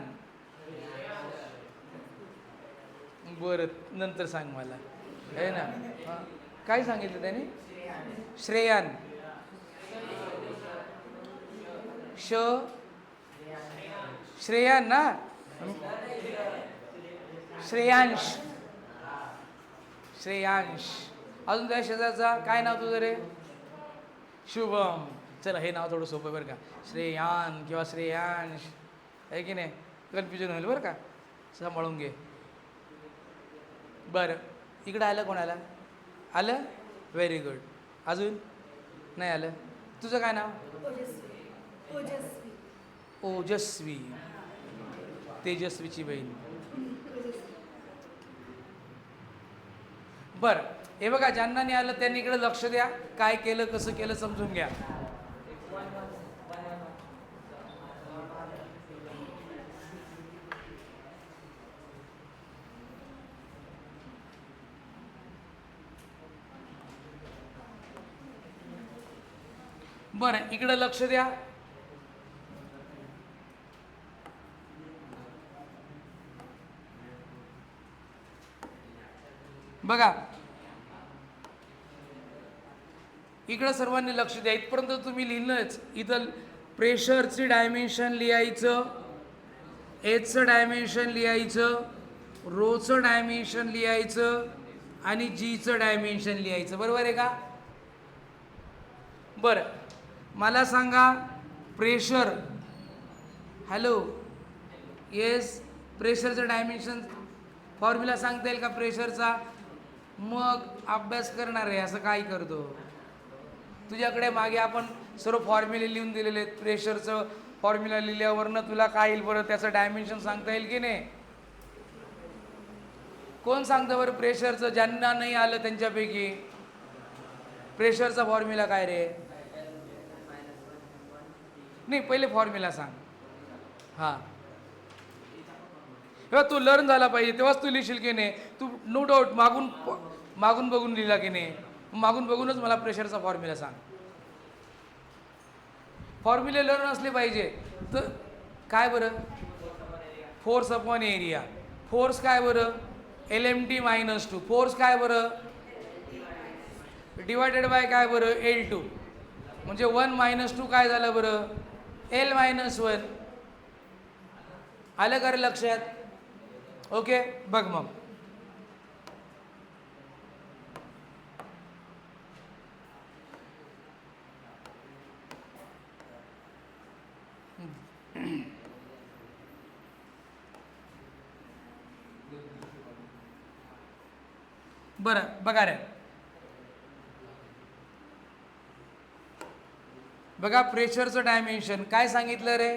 बरं नंतर सांग मला, आहे ना. हां काय सांगितलं त्याने? श्रेयान. श श्रेयान ना. श्रेयांश. श्रेयांश. अजून त्या शेजारचा काय नाव तुझं रे? शुभम. चला हे नाव थोडं सोपं बरं का, श्रेयान किंवा श्रेयांश, आहे की नाही. कन्फ्युजन होईल बरं का, सांभाळून घे. बरं इकडं आलं, कोणाला आलं? Very good. अजून नाही आलं. तुझं काय नाव? ओजस्वी. तेजस्वीची बहीण. बरं हे बघा, ज्यांना नाही आलं त्यांनी इकडे लक्ष द्या. काय केलं, कसं केलं समजून घ्या. बरं इकडे लक्ष द्या. बघा इकडं सर्वांनी लक्ष द्या. इथपर्यंत तुम्ही लिहिलंच. इथं प्रेशरचे डायमेन्शन लिहायचं, एचचं डायमेन्शन लिहायचं, रोचं डायमेन्शन लिहायचं आणि जीचं डायमेन्शन लिहायचं. बरोबर आहे का? बरं मला सांगा प्रेशर. हॅलो. येस, प्रेशरचं डायमेन्शन फॉर्म्युला सांगता येईल का प्रेशरचा? मग अभ्यास करणार आहे असं काय करतो? तुझ्याकडे मागे आपण सर्व फॉर्म्युले लिहून दिलेले आहेत. प्रेशरचं फॉर्म्युला लिहिल्यावरनं तुला काय येईल बरं? त्याचं डायमेन्शन सांगता येईल की नाही? कोण सांगतं बरं प्रेशरचं? ज्यांना नाही आलं त्यांच्यापैकी प्रेशरचा फॉर्म्युला काय रे? नाही, पहिले फॉर्म्युला सांग. हां, तेव्हा तू लर्न झाला पाहिजे, तेव्हाच तू लिहिशील की नाही. तू नो डाऊट मागून बघून लिहिला की नाही? मागून बघूनच मला प्रेशरचा फॉर्म्युला सांग. फॉर्म्युले लर्न असले पाहिजे. तर काय बरं? Force upon area. फोर्स काय बरं? LMT-2. फोर्स काय बरं? डिवायडेड बाय काय बरं? L2. म्हणजे 1 - 2 काय झालं बरं? L-1. आलं का रे लक्षात? ओके, बघ मग. बरं बघा रे, बघा प्रेशरचं डायमेन्शन काय सांगितलं रे?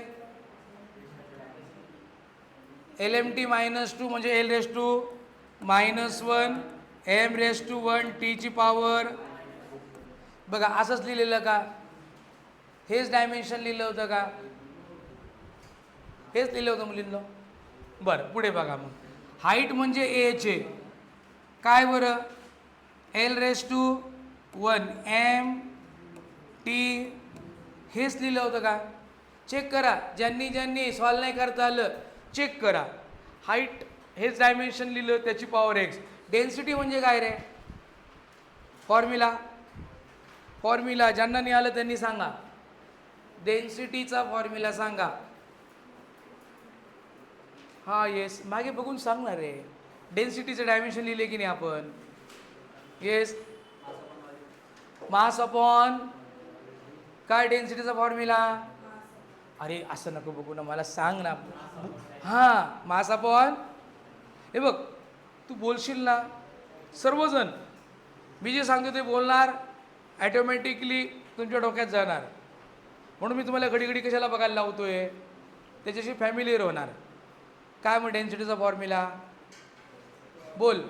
LMT-2 म्हणजे L⁻⁻1 M⁻1 T ची पॉवर. बघा असंच लिहिलेलं का? हेच डायमेन्शन लिहिलं होतं का? हेच लिहिलं होतं मुलींनो. बरं पुढे बघा मग. हाईट म्हणजे एच आहे काय बरं? L⁻1 M T. हेच लिहिलं होतं का? चेक करा, ज्यांनी सॉल्व नाही करता आलं चेक करा. हाईट हेच डायमेन्शन लिहिलं, त्याची पॉवर x. डेन्सिटी म्हणजे काय रे? फॉर्म्युला ज्यांना नाही आलं त्यांनी सांगा. डेन्सिटीचा फॉर्म्युला सांगा. हां येस, मागे बघून सांगणार रे. डेन्सिटीचं डायमेन्शन लिहिले की नाही आपण? येस, मास अपॉन काय डेन्सिटीचा फॉर्म्युला? अरे असं नको बघू ना, मला सांग ना. हां, मास अपॉन. हे बघ, तू बोलशील ना, सर्वजण मी जे सांगतो ते बोलणार, ॲटोमॅटिकली तुमच्या डोक्यात जाणार. म्हणून मी तुम्हाला घडी कशाला बघायला लावतोय? त्याच्याशी फॅमिलियर होणार. काय मग डेन्सिटीचा फॉर्म्युला? बोल.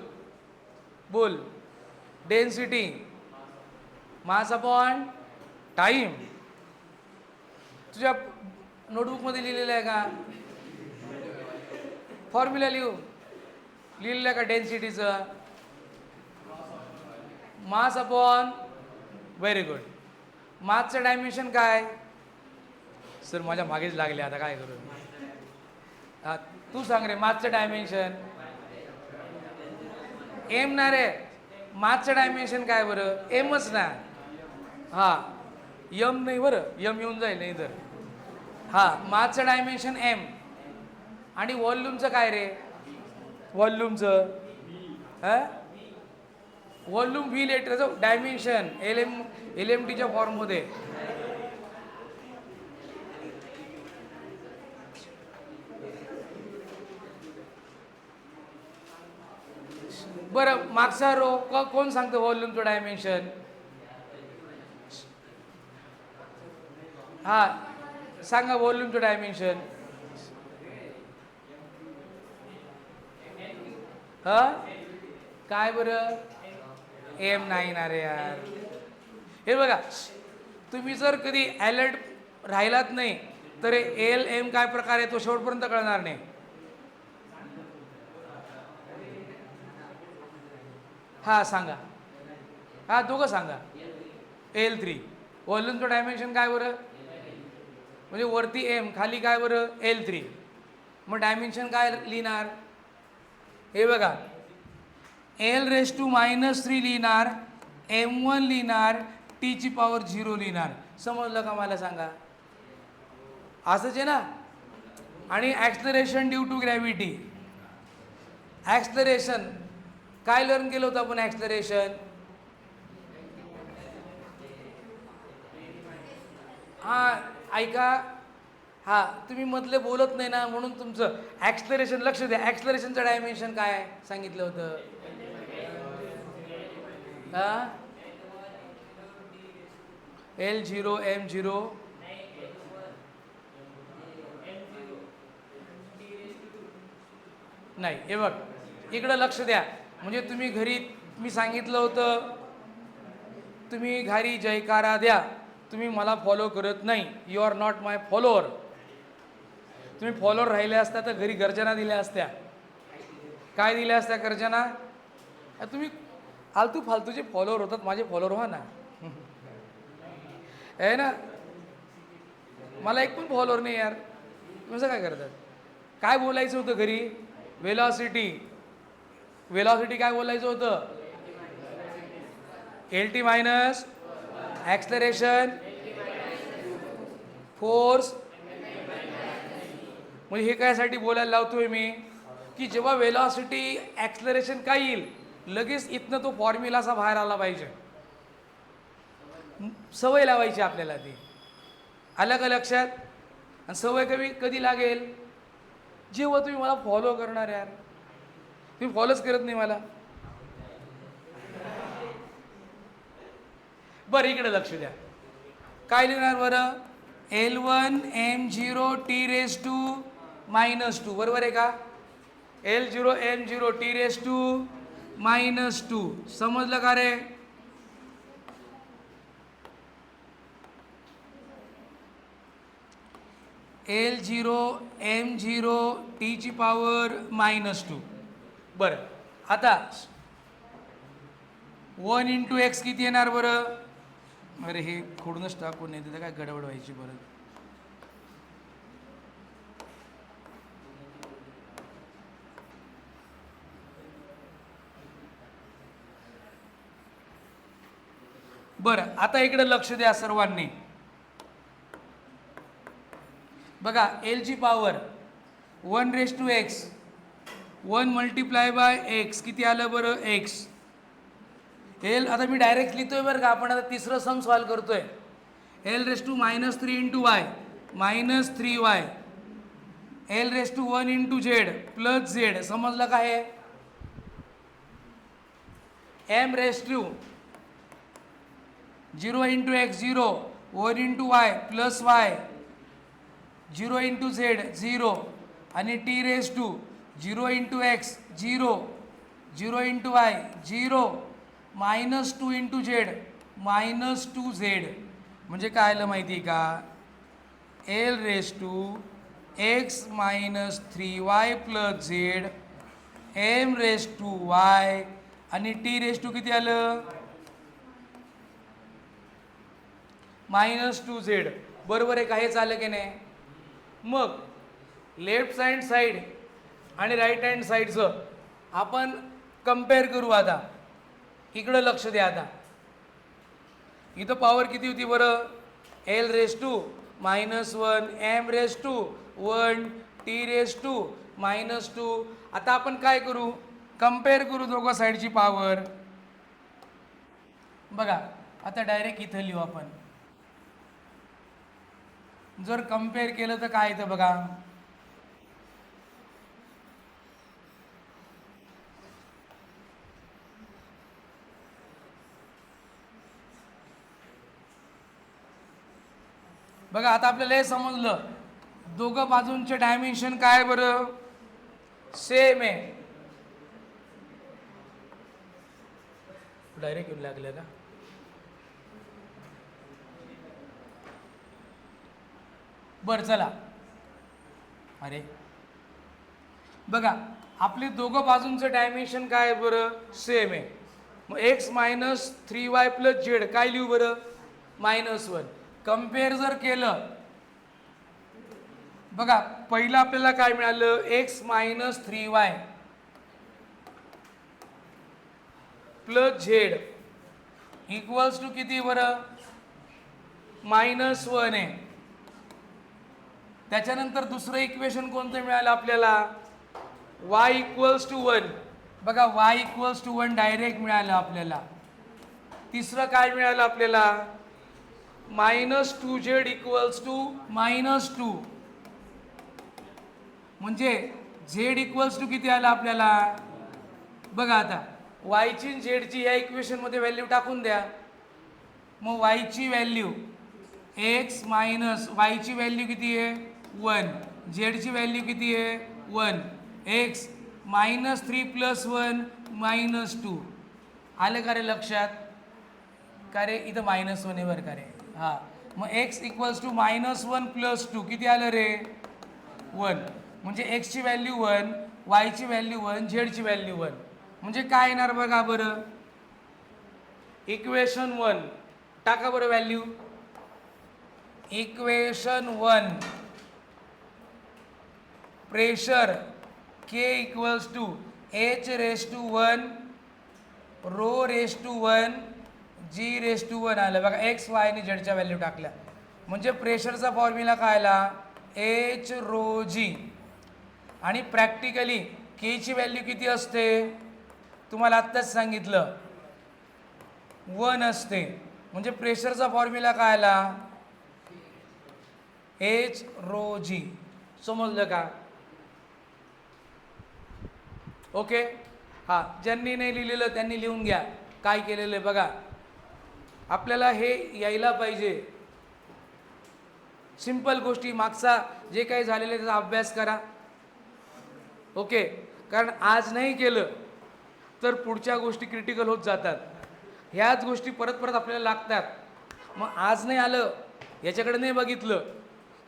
Density mass upon time. तुझ्या नोटबुकमध्ये लिहिलेलं आहे का? फॉर्म्युला लिहिलेलं आहे का डेन्सिटीचं? Mass upon. Very good. मासचं डायमेन्शन काय? सर माझ्या मागेच लागले, आता काय करू? हां तू सांग रे, मासचं डायमेन्शन. एम ना रे, मासचं डायमेन्शन काय बरं? एमच ना. हां यम नाही बरं, यम येऊन जाईल नाही तर. हां मासचं डायमेन्शन एम. आणि व्हॉल्यूमचं काय रे? व्हॉल्यूमचं व्हॉल्यूम व्ही लिटरचं डायमेन्शन LMTच्या फॉर्ममध्ये. बरं मागचा रो कोण सांगतं व्हॉल्यूमचं डायमेन्शन? हां सांगा व्हॉल्यूमचं डायमेन्शन. हां काय बरं? एम नाही ना रे यार. हे बघा, तुम्ही जर कधी अलर्ट राहिलात नाही तर LM काय प्रकार आहे तो शेवटपर्यंत कळणार नाही. हां सांगा. हां दोघं सांगा. L3. व्हॉल्यूमचं डायमेन्शन काय बरं? म्हणजे वरती एम खाली काय बरं? L3. मग डायमेन्शन काय लिहिणार? हे बघा, L⁻³ लिहिणार, M1 लिहिणार, T ची पॉवर 0 लिहिणार. समजलं का मला सांगा? असंच आहे ना. आणि acceleration due to gravity. Acceleration काय लर्न केलं होतं आपण? ॲक्सलरेशन हां ऐका, हा तुम्ही मधले बोलत नाही ना म्हणून तुमचं ॲक्सलरेशन. लक्ष द्या, ॲक्सलरेशनचं डायमेन्शन काय आहे सांगितलं होतं. हा L0 M0 नाही. हे बघ इकडं लक्ष द्या. म्हणजे तुम्ही घरी मी सांगितलं होतं तुम्ही घरी जयकारा द्या, तुम्ही मला फॉलो करत नाही, you are not my follower. तुम्ही फॉलोअर राहिले असता तर घरी गर्जना दिल्या असत्या. काय दिल्या असत्या गर्जना? तुम्ही फालतू फालतूचे फॉलोअर होतात, माझे फॉलोअर व्हा ना. आहे ना, मला एक पण फॉलोअर नाही यार, कसं काय करतात. काय बोलायचं होतं घरी? वेलॉसिटी. वेलॉसिटी काय बोलायचं होतं? LT minus acceleration force. म्हणजे हे कायसाठी बोलायला लावतोय मी की जेव्हा वेलॉसिटी ॲक्सलरेशन काय येईल लगेच इथनं तो फॉर्म्युला असा बाहेर आला पाहिजे. सवय लावायची आपल्याला ती. आलं का लक्षात? आणि सवय कधी लागेल? जेव्हा तुम्ही मला फॉलो करणार. यार तुम्ही फॉलोच करत नाही मला. बरं इकडे लक्ष द्या. काय लिहिणार बरं? L1 M0 T⁻², बरोबर आहे का? L0 M0 T⁻². समजलं का रे? L0 M0 T⁻². बरं आता 1 × x किती येणार बरं? अरे हे खोडूनच टाकून नाही तिथं काय गडबड व्हायची बरं. बरं आता इकडे लक्ष द्या सर्वांनी. बघा L ची पॉवर 1⁻x, 1 × x किती आलं बरं? x. L आता मी डायरेक्ट लिहितोय बरं का. आपण आता तिसरं सम सॉल्व करतोय. L⁻³ - 3 × y -3y. L⁻1 × z z. समजलं का हे? M⁻0 × x 0, 1 × y +y, 0 × z 0 आणि T⁻0 × x 0, 0 × y 0, -2 × z -2z. म्हणजे काय आलं माहिती आहे का? L⁻x - 3y + z, M⁻y आणि T⁻2 किती आलं? -2z. बरोबर आहे का? हेच आलं की नाही? मग लेफ्ट हँड साईड आणि राईट हँड साईडचं आपण कम्पेअर करू. आता इकडं लक्ष द्या. आता इथं पॉवर किती होती बरं? L⁻1 M⁻1 T⁻2 आता आपण काय करू? कम्पेअर करू दोघं साईडची पॉवर. बघा आता डायरेक्ट इथं लिहू आपण. जर कम्पेअर केलं तर काय येतं बघा. बघा आता आपल्याला हे समजलं दोघं बाजूंचे डायमेन्शन काय बरं? सेम आहे. डायरेक्ट येऊन लागलं का? बरं चला. अरे बघा आपले दोघं बाजूंचं डायमेन्शन काय बरं? सेम आहे. मग x - 3y + z काय लिहू बरं? -1. कम्पेअर जर केलं बघा पहिलं आपल्याला काय मिळालं? x - 3y + z = किती बरं? -1 आहे. त्याच्यानंतर दुसरं इक्वेशन कोणतं मिळालं आपल्याला? y = 1. बघा y = 1 डायरेक्ट मिळालं आपल्याला. तिसरं काय मिळालं आपल्याला? -2z = -2. म्हणजे झेड इक्वल्स टू किती आलं आपल्याला? बघा आता वायची आणि झेडची या इक्वेशनमध्ये व्हॅल्यू टाकून द्या. मग वायची व्हॅल्यू एक्स मायनस वायची व्हॅल्यू किती आहे? 1. झेडची व्हॅल्यू किती आहे? 1. एक्स -3 + 1 -2. आलं का रे लक्षात? का रे इथं -1 आहे बरं का रे. हां, मग एक्स इक्वल्स टू -1 + 2 किती आलं रे? 1. म्हणजे एक्सची व्हॅल्यू 1, वायची व्हॅल्यू 1, झेडची व्हॅल्यू 1. म्हणजे काय येणार बघा बरं. इक्वेशन 1 टाका बरं value. Equation 1 pressure K equals to H⁻⁴ ρ⁻1 G⁻1 आलं बघा. एक्स वाय आणि झेडच्या व्हॅल्यू टाकल्या म्हणजे प्रेशरचा फॉर्म्युला काय आला? H⁻g. आणि प्रॅक्टिकली केची व्हॅल्यू किती असते? तुम्हाला आत्ताच सांगितलं 1 असते. म्हणजे प्रेशरचा फॉर्म्युला काय आला? H⁻g. समजलं का? ओके. हां, ज्यांनी नाही लिहिलेलं त्यांनी लिहून घ्या काय केलेलं आहे बघा. आपल्याला हे यायला पाहिजे. सिंपल गोष्टी मागचा जे काही झालेलं आहे त्याचा अभ्यास करा. ओके. कारण आज नाही केलं तर पुढच्या गोष्टी क्रिटिकल होत जातात. ह्याच गोष्टी परत परत आपल्याला लागतात. मग आज नाही आलं, याच्याकडे नाही बघितलं,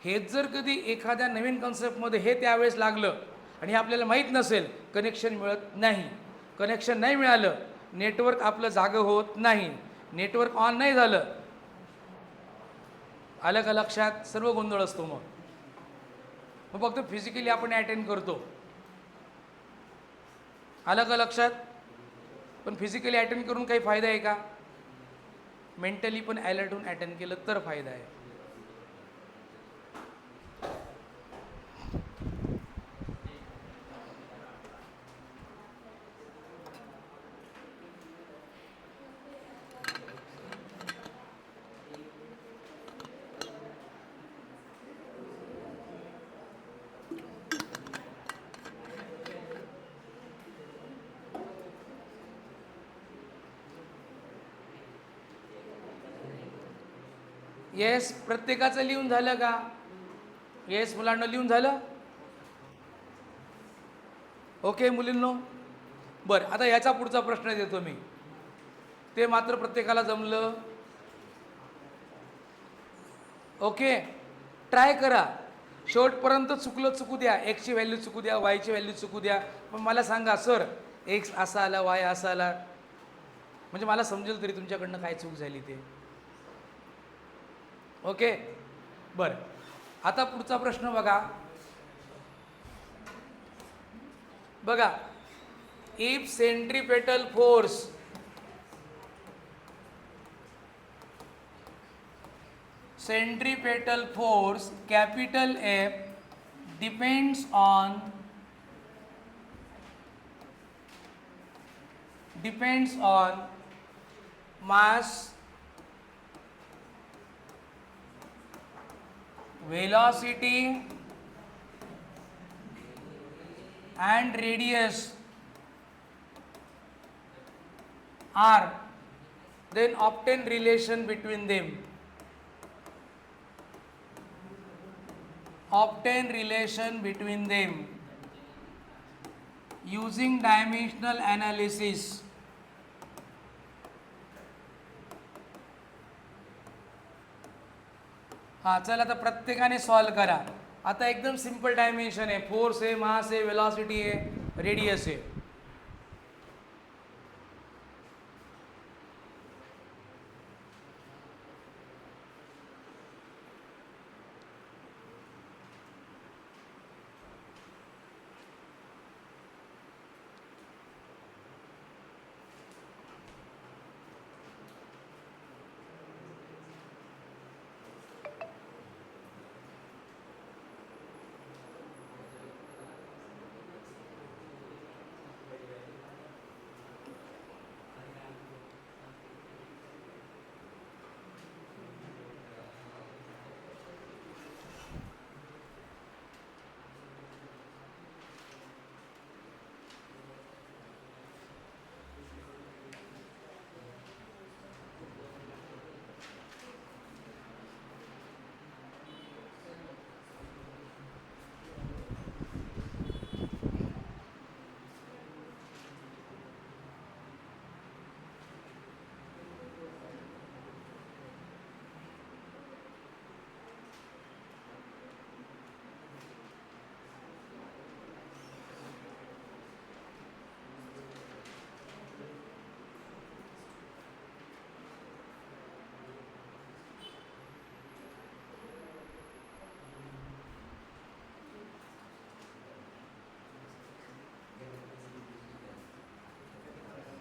हेच जर कधी एखाद्या नवीन कॉन्सेप्टमध्ये हे त्यावेळेस लागलं आणि हे आपल्याला माहीत नसेल, कनेक्शन मिळत नाही. कनेक्शन नाही मिळालं, नेटवर्क आपलं जागं होत नाही, नेटवर्क ऑन नाही झालं, आलं का लक्षात? सर्व गोंधळ असतो. मग फक्त फिजिकली आपण अटेंड करतो, आलं का लक्षात? पण फिजिकली अटेंड करून काही फायदा आहे का? मेंटली पण अलर्ट होऊन अटेंड केलं तर फायदा आहे. येस, प्रत्येकाचं लिहून झालं का? येस मुलांना लिहून झालं? ओके मुलींनो. बरं, आता याचा पुढचा प्रश्न देतो मी, ते मात्र प्रत्येकाला जमलं. ओके, ट्राय करा शेवटपर्यंत. चुकलं चुकू द्या, एक्सची व्हॅल्यू चुकू द्या, वायची व्हॅल्यू चुकू द्या, पण मला सांगा सर एक्स असा आला, वाय असा आला, म्हणजे मला समजेल तरी तुमच्याकडनं काय चूक झाली ते. ओके. बरं, आता पुढचा प्रश्न बघा. बघा, if centripetal force capital F depends on mass, velocity and radius R, then obtain relation between them. Using dimensional analysis. हां, चला आता प्रत्येकाने सॉल्व करा. आता एकदम सिंपल डायमेन्शन आहे, फोर्स आहे, मास आहे, वेलॉसिटी आहे, रेडियस आहे.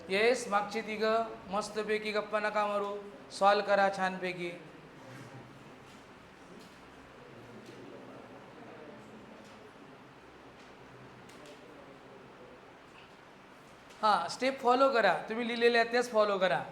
येस मागची तिघं मस्तपैकी गप्पा नका मारू, सॉल्व करा छानपैकी. हां, स्टेप फॉलो करा, तुम्ही लिहिलेले आहेत तेच फॉलो करा.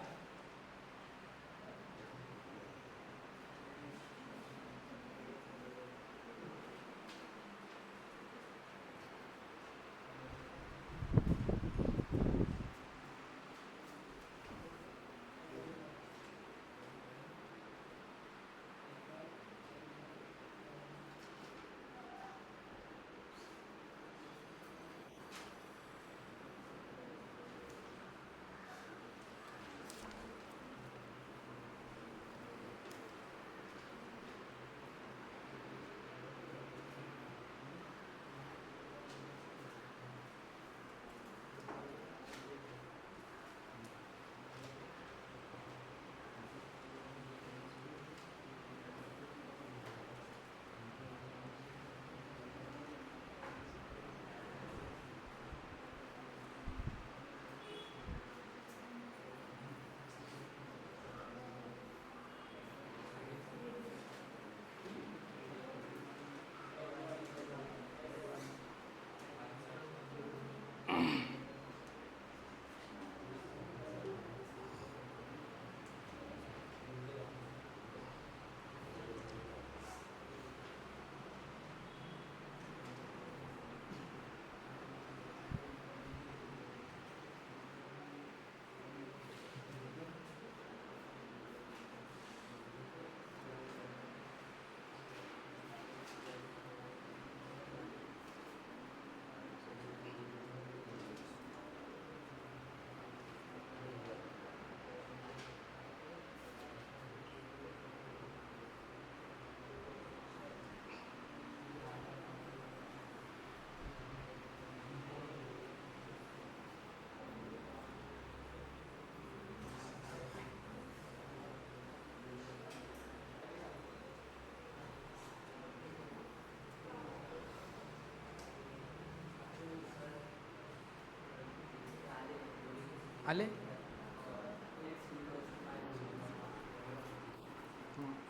आले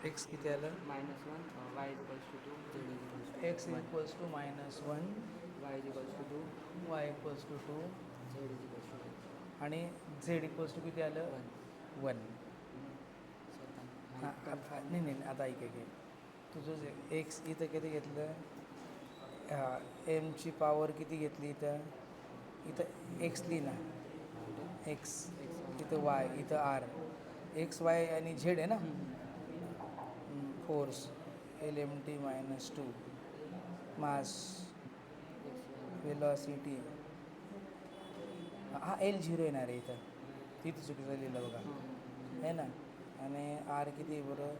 एक्स किती आलं -1 y = 2 z = X equals to -1 y = 2 Y equals to 2 z = 2 आणि झेड इक्वल्स टू किती आलं 1. हां नाही आता ऐक तुझं जे एक्स इथं किती घेतलं, एमची पॉवर किती घेतली इथं एक्स लिही ना, एक्स इथं वाय इथं आर, एक्स वाय आणि झेड आहे ना. फोर्स LMT -2 मास वेलॉसिटी हा L0 येणार आहे इथं, तिथं चुकीचं लिहिलं बघा आहे ना. आणि आर किती बरं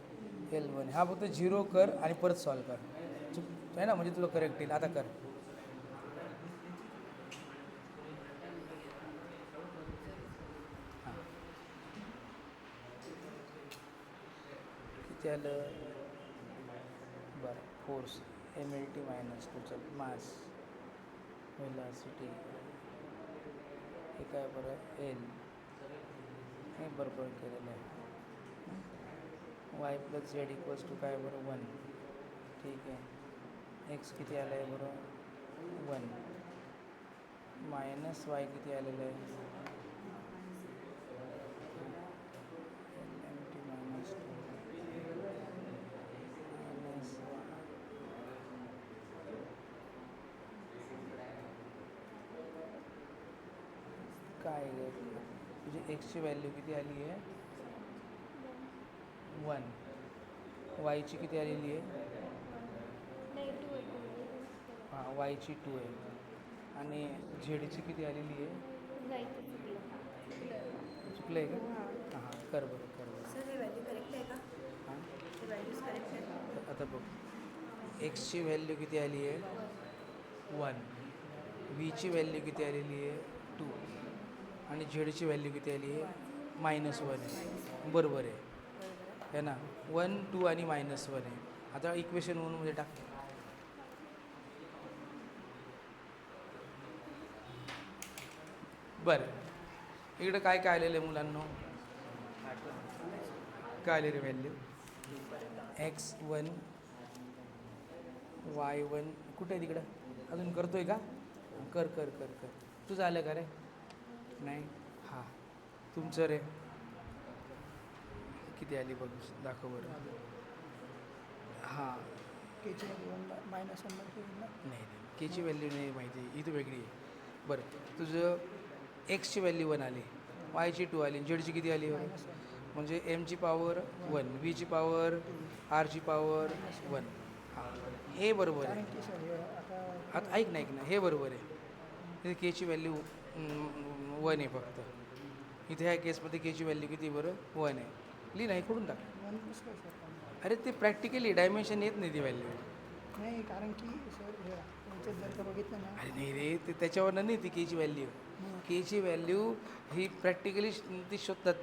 L1. हा फक्त 0 कर आणि परत सॉल्व कर चुक आहे ना, म्हणजे तुला करेक्ट येईल. आता कर हां किती आलं बरं. फोर्स MLT -2 चल मास वेलॉसिटी हे काय बरं एल हे बरोबर केलेलं आहे. Y plus Z equals to काय बरं 1. ठीक आहे. एक्स किती आलं आहे बरं 1 मायनस वाय किती आलेलं आहे LMT -2 मायनस काय तुझी एक्सची व्हॅल्यू किती आली आहे 1. वायची किती आलेली आहे हां वायची 2 आहे. आणि झेडची किती आलेली आहे चुकलं आहे का हां कर बरं सर हे व्हॅल्यू करेक्ट आहे का? हां हे व्हॅल्यूज करेक्ट आहे? आता बघ एक्सची व्हॅल्यू किती आली आहे 1, व्हीची व्हॅल्यू किती आलेली आहे 2 आणि झेडची व्हॅल्यू किती आली आहे -1 आहे. बरोबर आहे ना. 1, 2 आणि -1 आहे. आता इक्वेशन 1 मध्ये टाक. बरं इकडं काय काय आलेलं आहे मुलांना? काय आले रे व्हॅल्यू? x1 y1 कुठे आहे तिकडं? अजून करतोय का? कर कर कर कर. तुझं आलं का रे? नाही. हां तुमचं रे किती आली बघ, दाखव बरं. हां केची मायनस वन नाही नाही केची व्हॅल्यू नाही माहिती, इथं वेगळी आहे. बरं तुझं एक्सची व्हॅल्यू 1 आली, वायची 2 आली, झेडची किती आली बरं? म्हणजे एमची पॉवर 1, व्हीची पॉवर, आरची पॉवर 1. हां हे बरोबर आहे. कारण की सर हे आता आता ऐक ना हे बरोबर आहे. इथे केची व्हॅल्यू 1 आहे फक्त. इथे ह्या केसमध्ये केची व्हॅल्यू किती बरं? 1 आहे. लिहि नाही करून टाक. वन प्लस काय सर? अरे ते प्रॅक्टिकली डायमेन्शन येत नाही ती व्हॅल्यू. नाही कारण की सर हे याच्यात जर का बघितलं ना अरे नाही रे ते त्याच्यावरनं नाही ती केची व्हॅल्यू. केची व्हॅल्यू ही प्रॅक्टिकली ती शोधतात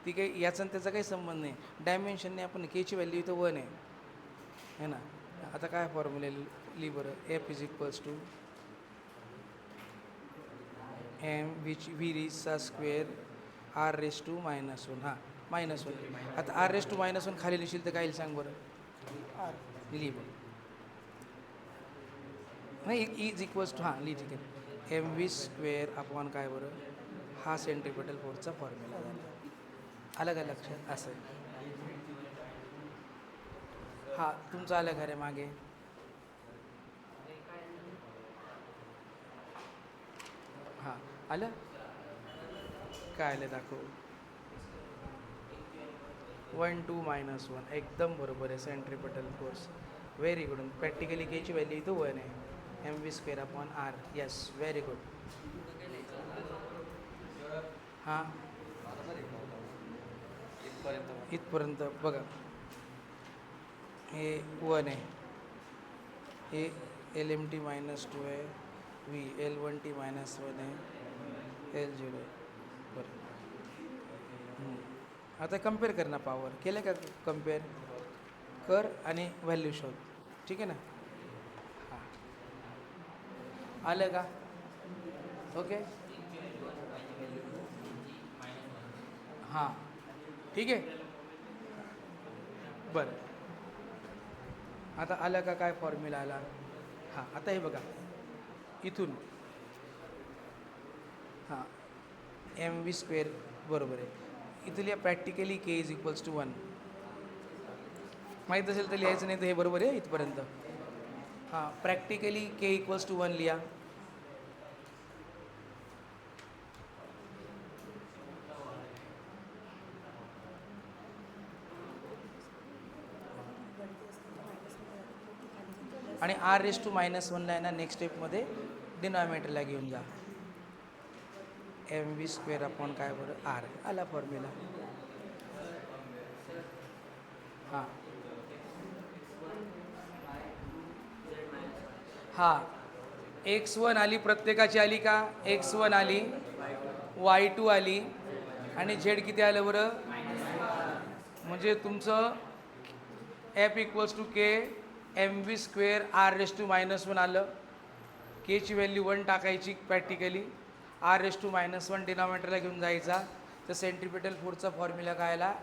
ती काही याचा आणि त्याचा काही संबंध नाही. डायमेन्शनने आपण केची व्हॅल्यू इथं 1 आहे ना. आता काय फॉर्म्युला लिहि बरं? F is equals to M व्हीचा स्क्वेअर आर रेस टू -1. हां -1. आता आर रेस टू -1 खाली लिहिशील तर काय येईल सांग बरं? आर लिहि बरं. नाही इज इक्वल्स टू, हां लिहि ठीक आहे. एम व्ही स्क्वेअर अपॉन काय बरं? हा सेंट्रिपेटल फोर्सचा फॉर्म्युला. आलं का लक्षात? असं हां तुमचं आलं का रे मागे? हां आलं? काय आलं दाखव? 1 2 -1 एकदम बरोबर आहे. Centripetal force very good. Practically केची व्हॅल्यू इथं 1 आहे. M V square upon R. Yes very good. हां इथपर्यंत बघा हे 1 आहे, हे LMT -2 आहे, व्ही L1T -1 आहे, L0 आहे. बरं आता कम्पेअर कर ना पॉवर. केलं का कम्पेअर? कर आणि व्हॅल्यू शोध. ठीक आहे ना? हां आलं का? ओके हां ठीक आहे. बरं आता आलं का काय फॉर्म्युला आला? हां आता हे बघा इथून हां एम व्ही स्क्वेअर बरोबर आहे. इथं लिहा practically K is equals to 1. माहीत असेल तर लिहायचं, नाही तर हे बरोबर आहे इथपर्यंत. हां प्रॅक्टिकली के इक्वल्स टू 1 लिहा. आणि आर रेस टू -1ला आहे ना नेक्स्ट स्टेपमध्ये डिनॉमिनेटरला घेऊन जा. एम व्ही स्क्वेअर अपॉन काय बरं? आर. आला फॉर्म्युला. हां हां x1 आली, प्रत्येकाची आली का? x1 आली, y2 आली आणि z किती आलं बरं? म्हणजे तुमचं F equals to K M V square R raise to -1 आलं. केची व्हॅल्यू 1 टाकायची प्रॅक्टिकली, आर रेस टू -1 डिनॉमिनेटरला घेऊन जायचा. तर सेंट्रिपेटल फोर्सचा फॉर्म्युला काय आला?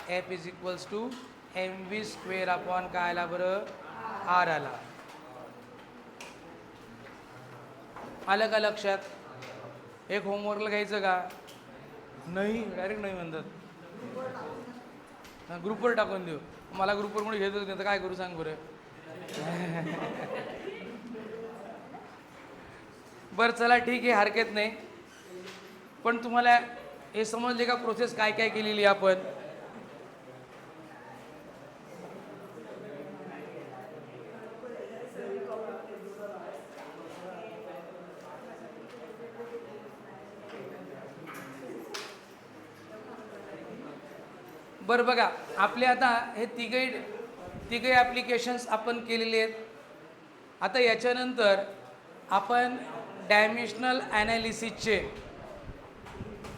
F is equals to M V square upon काय आला बरं? आर आला. आलं का लक्षात? एक होमवर्कला घ्यायचं का? नाही डायरेक्ट नाही म्हणतात. ग्रुपवर टाकून देऊ. मला ग्रुपवर कोणी घेतच नाही तर काय करू सांग बरं? बरं चला ठीक आहे, हरकत नाही. पण तुम्हाला हे समजले का प्रोसेस काय काय केलेली आपण? बरं बघा आपले आता हे तिघही ॲप्लिकेशन्स आपण केलेले आहेत. आता याच्यानंतर आपण डायमेन्शनल ॲनालिसिसचे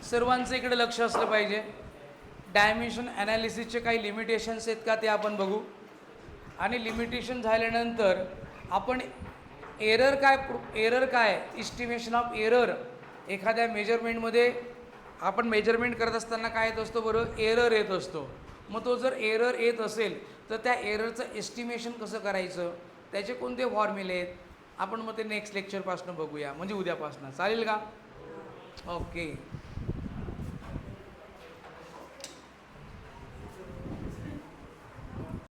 सर्वांचं इकडे लक्ष असलं पाहिजे. डायमेन्शन ॲनालिसिसचे काही लिमिटेशन्स आहेत का ते आपण बघू. आणि लिमिटेशन झाल्यानंतर आपण एरर काय इस्टिमेशन ऑफ एरर एखाद्या मेजरमेंटमध्ये आपण मेजरमेंट करत असताना काय येत असतो बरं, एरर येत असतो. मग तो जर एरर येत असेल तर त्या एररचं एस्टिमेशन कसं करायचं, त्याचे कोणते फॉर्म्युले आहेत, आपण मग ते नेक्स्ट लेक्चरपासून बघूया, म्हणजे उद्यापासून. चालेल का? ओके.